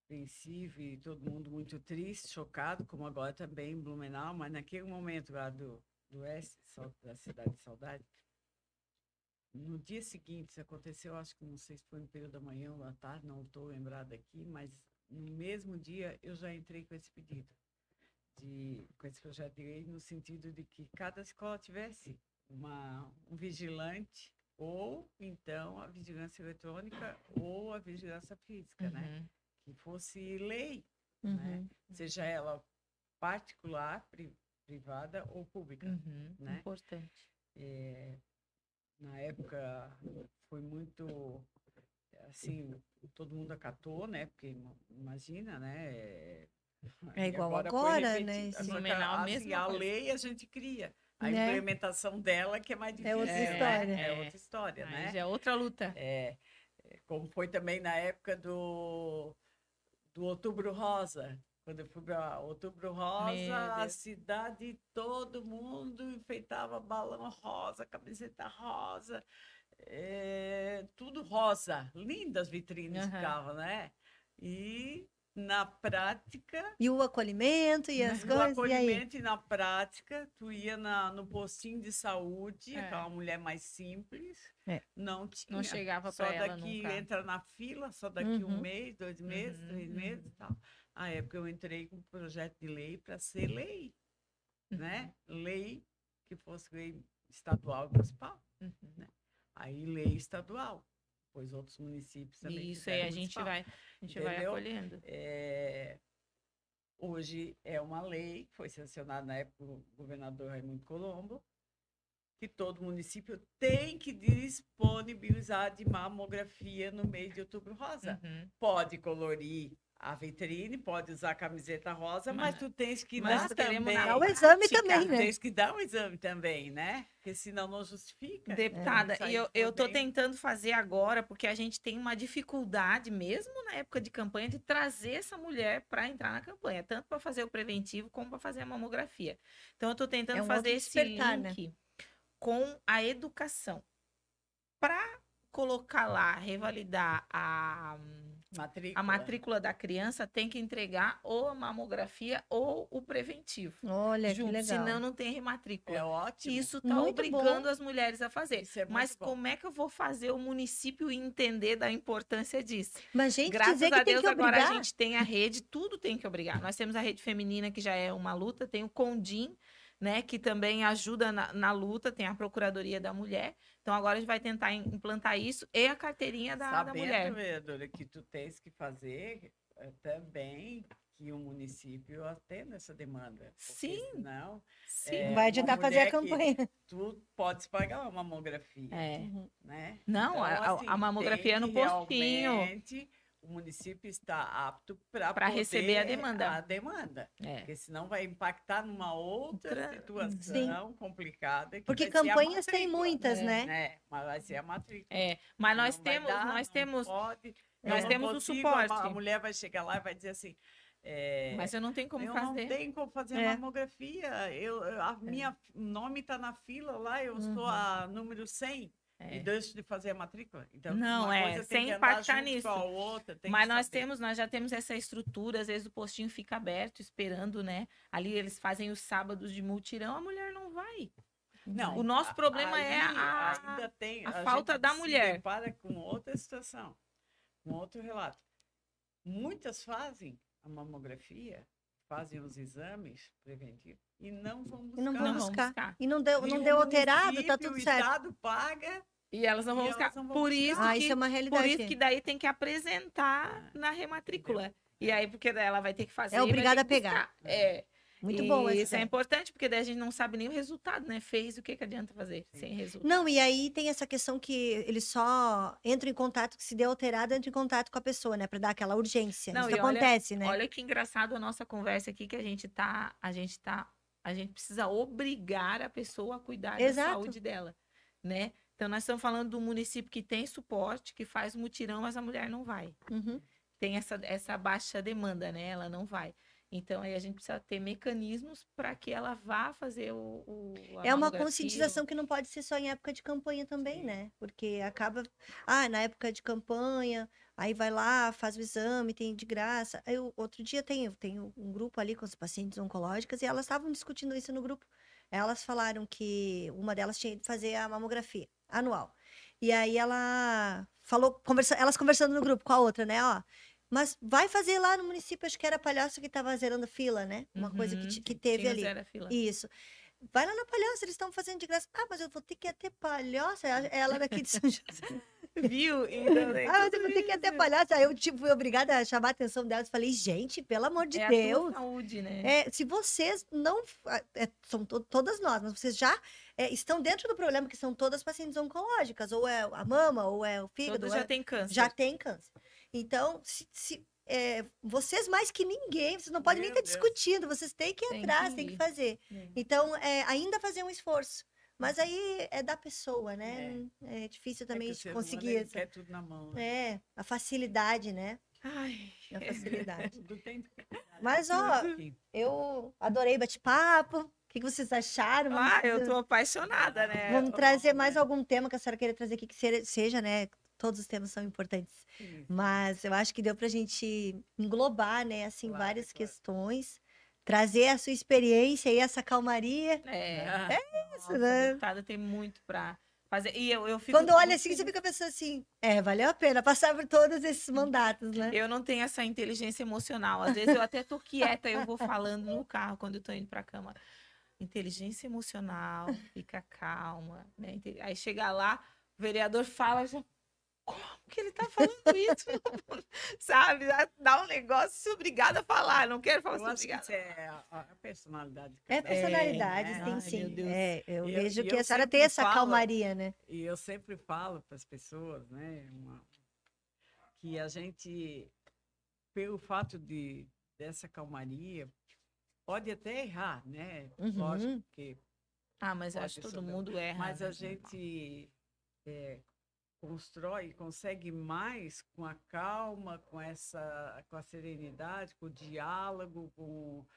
apreensivo e todo mundo muito triste, chocado, como agora também em Blumenau, mas naquele momento lá do oeste, da cidade de Saudade, no dia seguinte, isso aconteceu, acho que não sei se foi no período da manhã ou da tarde, não estou lembrada aqui, mas no mesmo dia eu já entrei com esse pedido, com esse projeto de lei, no sentido de que cada escola tivesse um vigilante, ou então a vigilância eletrônica, ou a vigilância física, né? Que fosse lei, né? Seja ela particular, privada ou pública, né? Importante. Na época foi muito assim, todo mundo acatou, né? Porque imagina, né? É igual agora, né? A lei a gente cria. A implementação dela que é mais difícil. É outra história. É outra história, né? Já é outra luta. Como foi também na época do Outubro Rosa. Quando eu fui para Outubro Rosa, a cidade, todo mundo enfeitava balão rosa, camiseta rosa, tudo rosa. Lindas vitrines ficavam, né? E na prática... E o acolhimento e as coisas, o acolhimento e na prática, tu ia no postinho de saúde, aquela mulher mais simples, não tinha. Não chegava para ela nunca. Só daqui entra na fila, só daqui 1 mês, 2 meses, 3 meses e tal. Na época eu entrei com um projeto de lei para ser lei, né? Lei que fosse lei estadual e municipal, né? Aí lei estadual, pois outros municípios também. Isso aí a gente vai acolhendo. Hoje é uma lei que foi sancionada na época do governador Raimundo Colombo, que todo município tem que disponibilizar de mamografia no mês de Outubro Rosa. Pode colorir a vitrine, pode usar camiseta rosa, mas tu tens que dar também. Dar o exame também, né? Tens que dar o exame também, né? Porque senão não justifica. Deputada, e eu tô tentando fazer agora, porque a gente tem uma dificuldade, mesmo na época de campanha, de trazer essa mulher para entrar na campanha, tanto para fazer o preventivo como para fazer a mamografia. Então, eu tô tentando fazer esse link com a educação. Para colocar lá, revalidar a matrícula da criança, tem que entregar ou a mamografia ou o preventivo. Olha, que legal. Senão não tem rematrícula. É ótimo. Isso está obrigando as mulheres a fazer. Mas como é que eu vou fazer o município entender da importância disso? Mas, gente, graças a Deus, que agora a gente tem a rede, tudo tem que obrigar. Nós temos a rede feminina, que já é uma luta, tem o Condim, né, que também ajuda na luta, tem a Procuradoria da Mulher. Então, agora a gente vai tentar implantar isso e a carteirinha da mulher. Vereadora, que tu tens que fazer também, que o município atenda essa demanda. Sim. Senão, Sim. Vai adiantar fazer a campanha. Tu podes pagar uma mamografia, né? Não, então, a mamografia é no postinho. Realmente, o município está apto para receber a demanda. Porque senão vai impactar numa outra situação complicada. Porque campanhas tem muitas, né? Mas vai ser a matrícula. Mas nós temos o suporte. A mulher vai chegar lá e vai dizer assim... mas eu não tenho como fazer. Eu não tenho como fazer mamografia. Minha nome está na fila lá, eu sou a número 100. E deixo de fazer a matrícula. Então, não, sem impactar nisso. Outra, mas nós já temos essa estrutura, às vezes o postinho fica aberto, esperando, né? Ali eles fazem os sábados de mutirão, a mulher não vai. Não, o nosso problema é a falta da mulher. Para com outra situação, com outro relato. Muitas fazem a mamografia, fazem os exames preventivos e não vão buscar. E não deu alterado, tá tudo certo. O Estado paga. E elas não vão buscar. Por isso isso é uma realidade. Por isso que daí tem que apresentar na rematrícula. E aí, porque daí ela vai ter que fazer. É obrigada a pegar. Muito bom. Isso é importante, porque daí a gente não sabe nem o resultado, né? Fez, o que adianta fazer sem resultado? Não, e aí tem essa questão que eles só entram em contato, que se deu alterado, entra em contato com a pessoa, né? Pra dar aquela urgência. Isso acontece, né? Olha que engraçado a nossa conversa aqui, que a gente precisa obrigar a pessoa a cuidar da saúde dela, né? Então, nós estamos falando do município que tem suporte, que faz mutirão, mas a mulher não vai. Tem essa baixa demanda, né? Ela não vai. Então, aí a gente precisa ter mecanismos para que ela vá fazer a uma conscientização que não pode ser só em época de campanha também, né? Porque acaba... na época de campanha, aí vai lá, faz o exame, tem de graça. Aí, outro dia tem um grupo ali com as pacientes oncológicas e elas estavam discutindo isso no grupo. Elas falaram que uma delas tinha de fazer a mamografia anual. E aí ela falou, elas conversando no grupo com a outra, né? Mas vai fazer lá no município, acho que era Palhoça que estava zerando fila, né? Uma coisa que teve ali. Isso. Vai lá na Palhoça, eles estão fazendo de graça. Mas eu vou ter que ir até Palhoça. Ela daqui de São José. Viu? Mas eu vou ter que ir até Palhoça. Aí eu fui obrigada a chamar a atenção delas. Falei, gente, pelo amor de Deus. A saúde, né? Se vocês não... são todas nós, mas vocês já estão dentro do problema, que são todas pacientes oncológicas. Ou é a mama, ou é o fígado. Todas já tem câncer. Já tem câncer. Então, vocês mais que ninguém, vocês não podem nem estar discutindo, vocês têm que ir atrás, têm que fazer. Então, ainda fazer um esforço. Mas aí é da pessoa, né? É difícil também de conseguir. Ele quer tudo na mão. Né? A facilidade, né? Ai, a facilidade. Mas, eu adorei bate-papo. O que vocês acharam? Eu tô apaixonada, né? Vamos trazer mais algum tema que a senhora queira trazer aqui, que seja, né? Todos os temas são importantes. Mas eu acho que deu pra gente englobar, né, assim, várias questões. Trazer a sua experiência e essa calmaria. Isso, né? Deputada, tem muito pra fazer. E eu fico... Quando olha assim, você fica pensando assim, valeu a pena passar por todos esses mandatos, né? Eu não tenho essa inteligência emocional. Às vezes eu até tô quieta, eu vou falando no carro quando eu tô indo pra cama. Inteligência emocional, fica calma, né? Aí chega lá, o vereador fala, já... Como que ele tá falando isso? Sabe? Dá um negócio, obrigada a falar. Não quero falar obrigada. Isso é a personalidade. É personalidade, sim. Eu vejo que a senhora tem essa calmaria, né? E eu sempre falo para as pessoas, né? Que a gente, pelo fato dessa calmaria, pode até errar, né? Lógico que... mas eu acho que todo mundo erra. Mas a gente... constrói, consegue mais com a calma, com a serenidade, com o diálogo,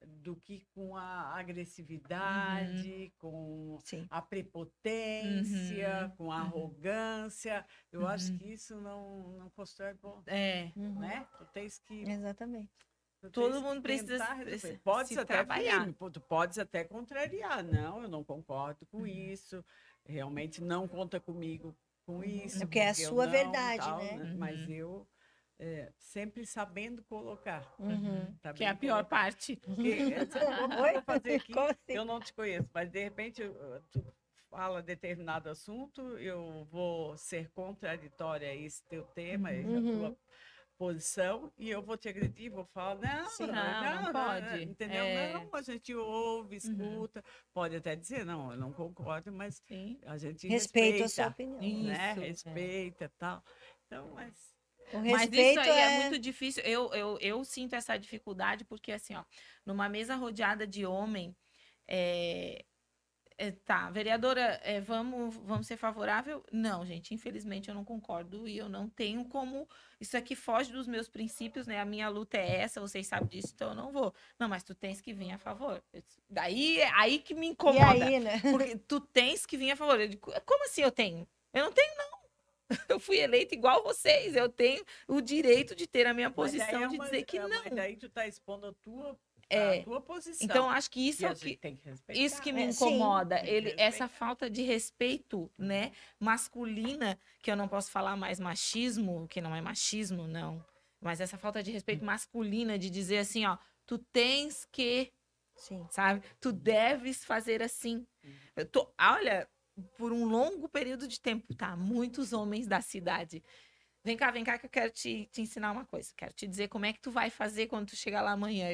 do que com a agressividade, com a prepotência, com a arrogância. Eu acho que isso não constrói bom. Né? Tu tens que... Exatamente. Todo mundo precisa se trabalhar. Tu podes até contrariar. Não, eu não concordo com isso. Realmente não conta comigo com isso. Porque é a sua verdade, né? Mas eu sempre sabendo colocar. Que é a pior parte. Porque, vou fazer aqui, eu não te conheço, mas de repente tu fala determinado assunto, eu vou ser contraditória a esse teu tema, a tua posição e eu vou te agredir, vou falar, não pode. Entendeu? Não, a gente ouve, escuta, pode até dizer, não, eu não concordo, mas a gente respeita a sua opinião. Né? Respeita e tal. Então, mas isso aí é muito difícil. Eu sinto essa dificuldade porque, assim, ó, numa mesa rodeada de homem, tá, vereadora, vamos ser favorável? Não, gente, infelizmente eu não concordo e eu não tenho como. Isso aqui foge dos meus princípios, né? A minha luta é essa, vocês sabem disso, então eu não vou. Não, mas tu tens que vir a favor. Daí é aí que me incomoda. E aí, né? Porque tu tens que vir a favor. Eu digo, como assim eu tenho? Eu não tenho, não. Eu fui eleita igual vocês. Eu tenho o direito de ter a minha posição de dizer que não. Mas daí tu tá expondo a tua posição. Então, acho que isso isso que me incomoda. Essa falta de respeito, né, masculina, que eu não posso falar mais machismo, que não é machismo, não. Mas essa falta de respeito masculina de dizer assim, ó, tu tens que, sabe? Tu deves fazer assim. Olha, por um longo período de tempo, tá? Muitos homens da cidade. Vem cá, que eu quero te ensinar uma coisa. Quero te dizer como é que tu vai fazer quando tu chegar lá amanhã.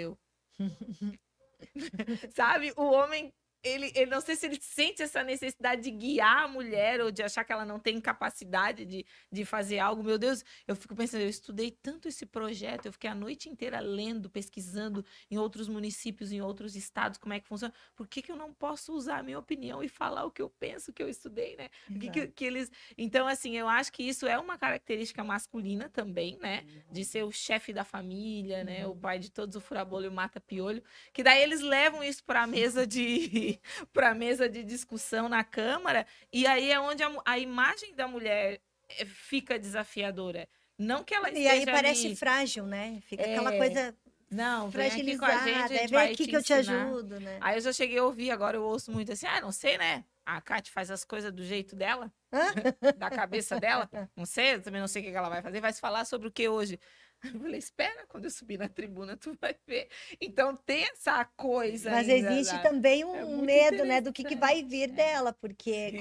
Sabe? O homem, ele não sei se ele sente essa necessidade de guiar a mulher ou de achar que ela não tem capacidade de fazer algo. Meu Deus, eu fico pensando, eu estudei tanto esse projeto, eu fiquei a noite inteira lendo, pesquisando em outros municípios, em outros estados, como é que funciona. Por que eu não posso usar a minha opinião e falar o que eu penso que eu estudei, né? Que eles... Então, assim, eu acho que isso é uma característica masculina também, né? De ser o chefe da família, né? O pai de todos, o fura-bolho e o mata-piolho. Que daí eles levam isso para a mesa de discussão na Câmara, e aí é onde a imagem da mulher fica desafiadora. Não que ela esteja. E aí parece frágil, né? Fica aquela coisa. Não, fragilizada. Vem aqui com a gente vem aqui que eu te ajudo, né? Aí eu já cheguei a ouvir, agora eu ouço muito assim, não sei, né? A Kate faz as coisas do jeito dela, da cabeça dela. Não sei, eu também não sei o que ela vai fazer. Vai se falar sobre o que hoje? Eu falei, espera, quando eu subir na tribuna, tu vai ver. Então, tem essa coisa. Mas ainda, existe também um medo, né, do que vai vir dela, porque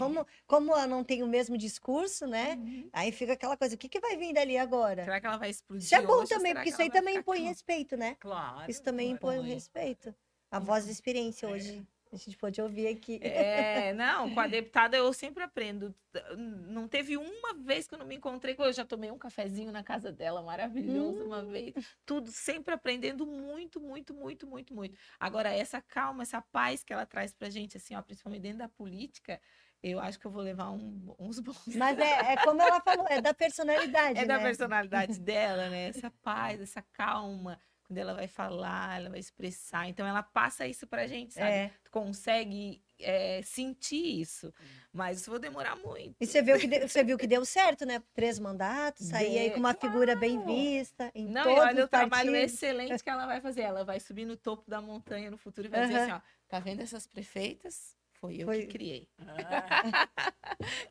como ela não tem o mesmo discurso, né, aí fica aquela coisa, o que vai vir dali agora? Será que ela vai explodir? Isso é bom também, porque isso aí também impõe respeito, né? Claro. Isso também impõe respeito. A voz da experiência hoje. A gente pode ouvir aqui. Não, com a deputada eu sempre aprendo. Não teve uma vez que eu não me encontrei com ela. Eu já tomei um cafezinho na casa dela, maravilhoso, uma vez. Tudo sempre aprendendo muito, muito, muito, muito, muito. Agora, essa calma, essa paz que ela traz pra gente, assim, ó, principalmente dentro da política, eu acho que eu vou levar uns bons. Mas é como ela falou, é da personalidade, da personalidade dela, né? Essa paz, essa calma. Quando ela vai falar, ela vai expressar. Então, ela passa isso pra gente, sabe? Tu consegue sentir isso. Mas isso vai demorar muito. E você viu que deu certo, né? 3 mandatos, sair aí com uma figura bem vista em todos os olha o trabalho partidos. excelente que ela vai fazer. Ela vai subir no topo da montanha no futuro e vai dizer assim, ó, tá vendo essas prefeitas? Foi eu que criei.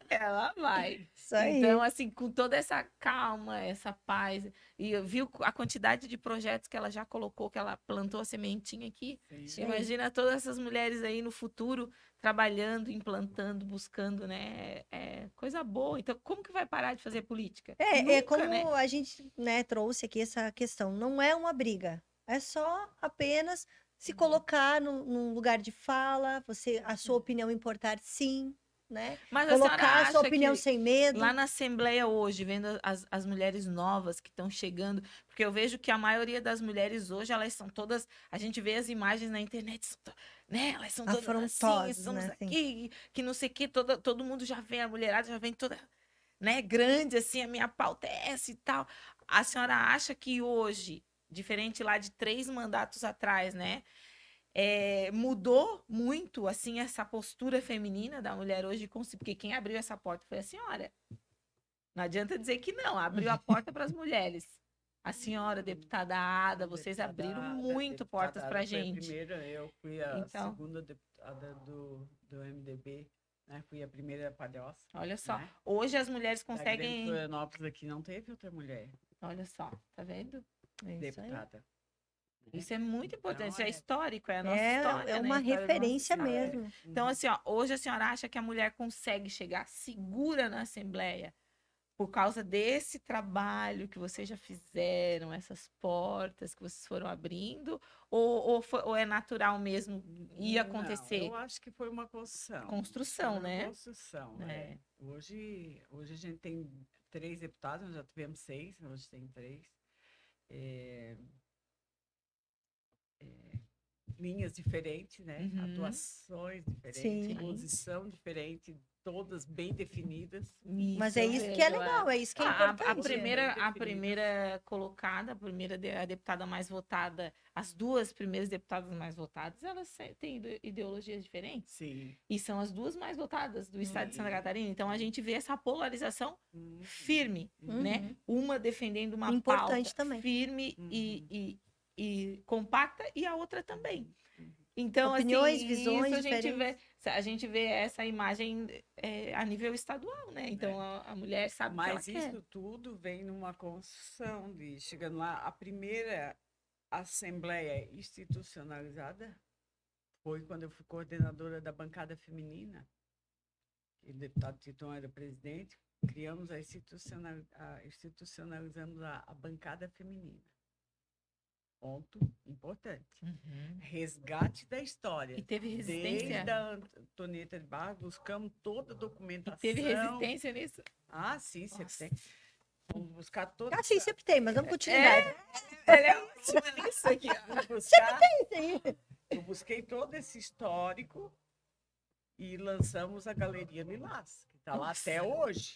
Ela vai. Isso aí. Então, assim, com toda essa calma, essa paz. E eu vi a quantidade de projetos que ela já colocou, que ela plantou a sementinha aqui. Sim. Imagina todas essas mulheres aí no futuro trabalhando, implantando, buscando, né? É coisa boa. Então, como que vai parar de fazer política? Nunca, como a gente, né, trouxe aqui essa questão. Não é uma briga. É só apenas se colocar num lugar de fala, a sua opinião importar, sim, né? Mas colocar a sua opinião sem medo. Lá na Assembleia hoje, vendo as mulheres novas que estão chegando, porque eu vejo que a maioria das mulheres hoje, elas são todas, a gente vê as imagens na internet, né? Elas são todas assim, somos aqui, que não sei o que, todo mundo já vem, a mulherada já vem toda, né, grande, assim, a minha pauta é essa e tal. A senhora acha que hoje, diferente lá de 3 mandatos atrás, né? Mudou muito, assim, essa postura feminina da mulher hoje, porque quem abriu essa porta foi a senhora. Não adianta dizer que não, abriu a porta para as mulheres. A senhora, deputada Ada, vocês abriram muito portas para a gente. Primeira, eu fui a segunda deputada do MDB, né? Fui a primeira palhoça. Olha só, né? Hoje as mulheres conseguem... Em Florianópolis aqui não teve outra mulher. Olha só, tá vendo? Deputada. Isso é muito importante, isso é histórico, é a nossa história. É uma referência mesmo. Então, assim, ó, hoje a senhora acha que a mulher consegue chegar segura na Assembleia por causa desse trabalho que vocês já fizeram, essas portas que vocês foram abrindo, ou é natural mesmo, ia acontecer? Não, eu acho que foi uma construção. Construção, né? Construção, né? Hoje a gente tem 3 deputados, nós já tivemos 6, hoje tem 3. Linhas diferentes, né? Atuações diferentes, posição diferente, todas bem definidas. Mas é isso que é legal, é isso que é importante. A primeira colocada, a deputada mais votada, as 2 primeiras deputadas mais votadas, elas têm ideologias diferentes. Sim. E são as 2 mais votadas do estado de Santa Catarina. Então, a gente vê essa polarização firme, né? Uma defendendo uma importante pauta também. Firme e compacta, e a outra também. Então, opiniões, assim, visões a gente vê essa imagem a nível estadual, né? Então, a mulher sabe o que ela quer. Mas isso tudo vem numa construção de, chegando lá, a primeira assembleia institucionalizada foi quando eu fui coordenadora da bancada feminina, e o deputado Titon era presidente, criamos institucionalizamos a bancada feminina. Ponto importante. Resgate da história. E teve resistência? Desde a Antonieta de Barros, buscamos toda a documentação. E teve resistência nisso? Ah, sim, sempre tem. Vamos buscar toda. Ah, sim, sempre tem, mas vamos continuar. Ela é ótima nisso aqui. Sempre tem, sim. Eu busquei todo esse histórico e lançamos a Galeria Lilás, que está lá até hoje.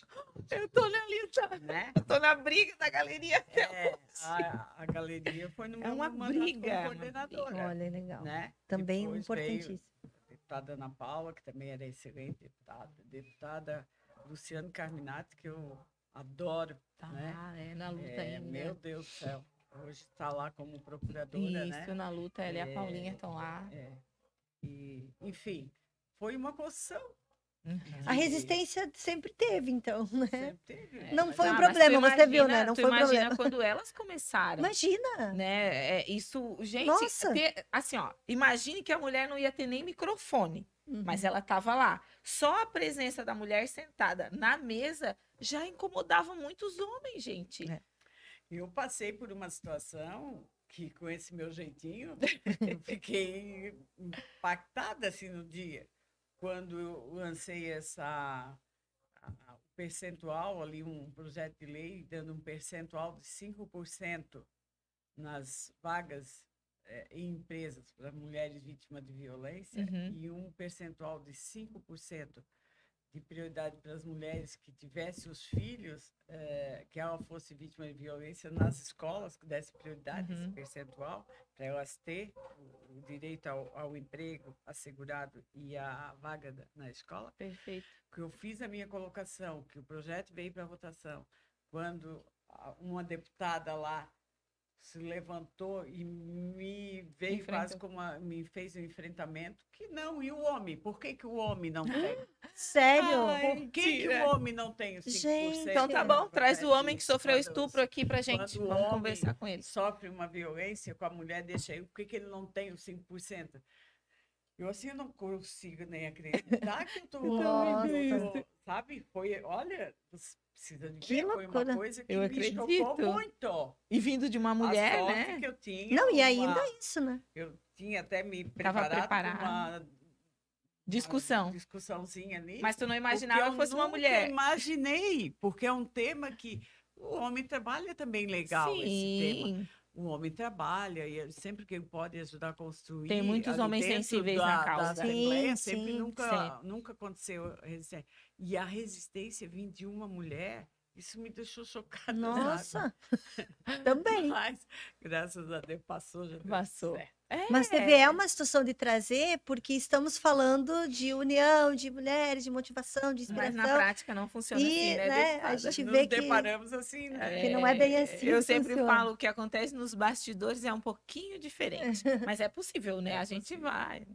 Eu tô ali, né? Eu tô na briga da galeria até hoje. A galeria foi no meu uma mandato briga, como coordenadora. Olha, legal. Né? Também Depois importantíssimo. A deputada Ana Paula, que também era excelente deputada. Deputada Luciane Carminati, que eu adoro. Né? Na luta ainda. Meu Deus do céu. Hoje está lá como procuradora, né? Isso, na luta, ela e a Paulinha estão lá. E, enfim, foi uma construção. A resistência sempre teve, então, né? Sempre teve. Não foi um problema, você viu, né? Não foi um problema. Imagina quando elas começaram. Imagina! Né? Isso, gente, Nossa. assim, ó, imagine que a mulher não ia ter nem microfone, mas ela estava lá. Só a presença da mulher sentada na mesa já incomodava muitos homens, gente. Eu passei por uma situação que, com esse meu jeitinho, eu fiquei impactada assim no dia. Quando eu lancei o percentual ali, um projeto de lei, dando um percentual de 5% nas vagas em empresas para mulheres vítimas de violência e um percentual de 5% de prioridade para as mulheres que tivessem os filhos, que ela fosse vítima de violência nas escolas, que desse prioridade esse percentual, para elas ter o direito ao emprego assegurado e a vaga na escola. Perfeito. Que eu fiz a minha colocação, que o projeto veio para votação, quando uma deputada lá se levantou e me veio quase como me fez um enfrentamento, que não, e o homem? Por que o homem não tem? Sério? Por que o homem não tem os 5%? Gente, então tá bom, traz o homem que sofreu estupro aqui pra gente, vamos conversar com ele. Sofre uma violência com a mulher, deixa aí, por que ele não tem os 5%? Eu assim, eu não consigo nem acreditar que eu tô... Sabe? Foi, olha, precisa de ver, foi uma coisa que me chocou muito. E vindo de uma mulher, a sorte né? Que eu tinha. Não, e ainda isso, né? Eu tinha até me preparado para uma discussãozinha ali. Mas tu não imaginava que fosse uma mulher? Eu imaginei, porque é um tema que o homem trabalha também legal. Sim. Esse tema. O homem trabalha e sempre que pode ajudar a construir. Tem muitos homens sensíveis na causa. Da Assembleia, sempre nunca aconteceu resistência. E a resistência vinha de uma mulher, isso me deixou chocada. Nossa! Também. Mas, graças a Deus, passou. Já passou. Mas você vê, é uma situação de trazer, porque estamos falando de união, de mulheres, de motivação, de inspiração. Mas na prática não funciona assim, né? A gente vê que... deparamos assim, né? Que não é bem assim. Eu sempre falo, o que acontece nos bastidores é um pouquinho diferente. Mas é possível, né? A gente vai.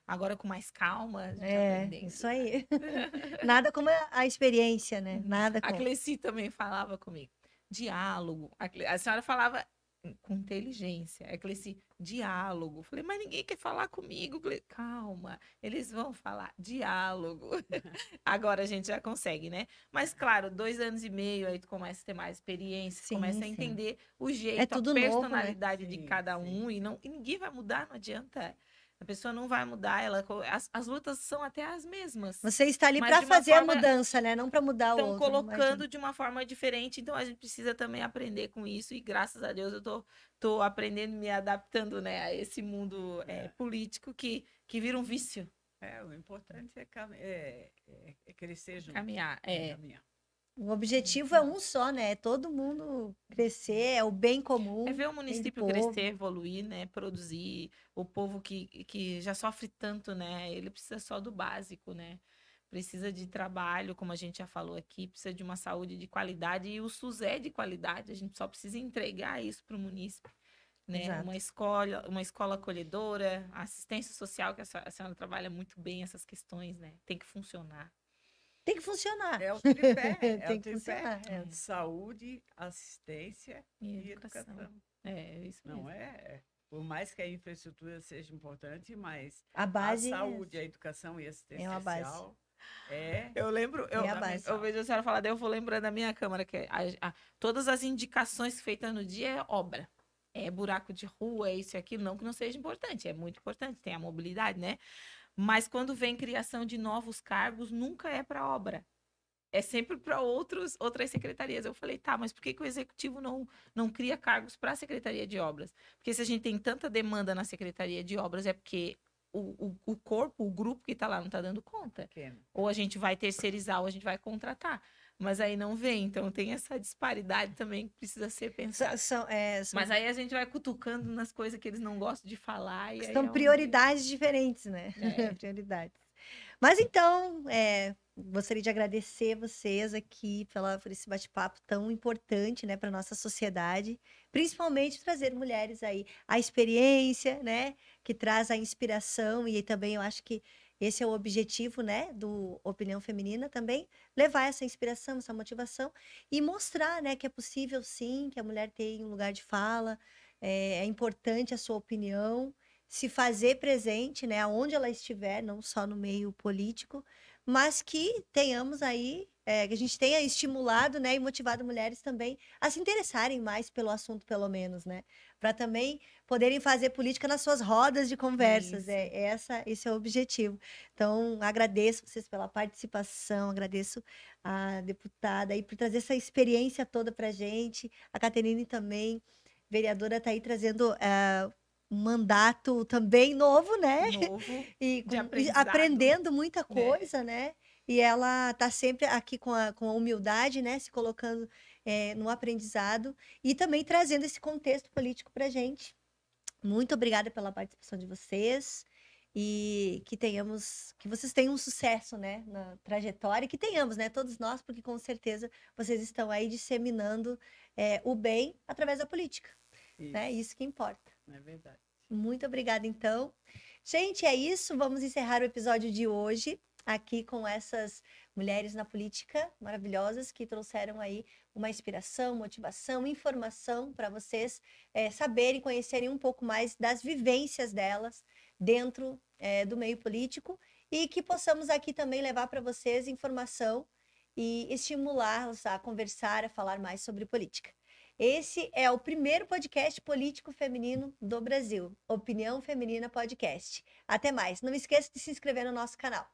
Agora com mais calma, isso aí. Nada como a experiência, né? Nada como... A Cleci também falava comigo. Diálogo. A senhora falava com inteligência, é aquele esse diálogo. Falei, mas ninguém quer falar comigo. Falei, calma, eles vão falar diálogo. Agora a gente já consegue, né? Mas claro, 2 anos e meio, aí tu começa a ter mais experiência, Sim, começa a sim. entender o jeito, É tudo a novo, né? personalidade de Sim, cada sim. um, e ninguém vai mudar, não adianta. A pessoa não vai mudar, as lutas são até as mesmas. Você está ali Mas para de uma fazer a forma, mudança, né? Não para mudar o estão outro. Não adianta. colocando de uma forma diferente, então a gente precisa também aprender com isso, e graças a Deus eu tô aprendendo, me adaptando, né, a esse mundo político que vira um vício. O importante é crescer junto. Caminhar, caminhar. O objetivo é um só, né? É todo mundo crescer, é o bem comum. É ver o bem do município povo. crescer, evoluir, né, produzir. O povo que já sofre tanto, né, ele precisa só do básico, né? Precisa de trabalho, como a gente já falou aqui, precisa de uma saúde de qualidade, e o SUS é de qualidade, a gente só precisa entregar isso para o munícipe, né? Exato. Uma escola acolhedora, assistência social, que a senhora trabalha muito bem essas questões, né? Tem que funcionar. Tem que funcionar. É o tripé. Tem que funcionar. Saúde, assistência e educação. É isso mesmo. Não é? Por mais que a infraestrutura seja importante, mas A base a saúde, a educação e a assistência uma base. social Eu lembro, eu vejo a senhora falar, daí eu vou lembrando da minha câmara, que todas as indicações feitas no dia é obra. É buraco de rua, é isso e aquilo, não que não seja importante, é muito importante, tem a mobilidade, né? Mas quando vem criação de novos cargos, nunca é para obra. É sempre para outras secretarias. Eu falei, tá, mas por que o executivo não cria cargos para a Secretaria de Obras? Porque se a gente tem tanta demanda na Secretaria de Obras, é porque o corpo, o grupo que está lá não está dando conta. Ou a gente vai terceirizar, ou a gente vai contratar. Mas aí não vem, então tem essa disparidade também que precisa ser pensada. Mas aí a gente vai cutucando nas coisas que eles não gostam de falar. E são prioridades diferentes, né? Prioridades. Mas então, gostaria de agradecer vocês aqui por esse bate-papo tão importante, né, para nossa sociedade, principalmente trazer mulheres aí a experiência, né, que traz a inspiração, e também eu acho que esse é o objetivo, né, do Opinião Feminina também, levar essa inspiração, essa motivação e mostrar, né, que é possível sim, que a mulher tem um lugar de fala, é importante a sua opinião, se fazer presente, né, aonde ela estiver, não só no meio político, mas que tenhamos aí, que a gente tenha estimulado, né, e motivado mulheres também a se interessarem mais pelo assunto, pelo menos, né, para também poderem fazer política nas suas rodas de conversas. Esse é o objetivo. Então, agradeço vocês pela participação, agradeço a deputada aí por trazer essa experiência toda para gente, a Caterine também, vereadora, está aí trazendo um mandato também novo, né? Novo, e aprendendo muita coisa, né? E ela está sempre aqui com a humildade, né? Se colocando no aprendizado e também trazendo esse contexto político para a gente. Muito obrigada pela participação de vocês e que vocês tenham um sucesso, né, na trajetória, e que tenhamos, né, todos nós, porque com certeza vocês estão aí disseminando o bem através da política. Isso. Né? Isso que importa. É verdade. Muito obrigada, então. Gente, é isso. Vamos encerrar o episódio de hoje aqui com essas mulheres na política maravilhosas que trouxeram aí uma inspiração, motivação, informação para vocês saberem, conhecerem um pouco mais das vivências delas dentro do meio político, e que possamos aqui também levar para vocês informação e estimulá-los a conversar, a falar mais sobre política. Esse é o primeiro podcast político feminino do Brasil, Opinião Feminina Podcast. Até mais. Não esqueça de se inscrever no nosso canal.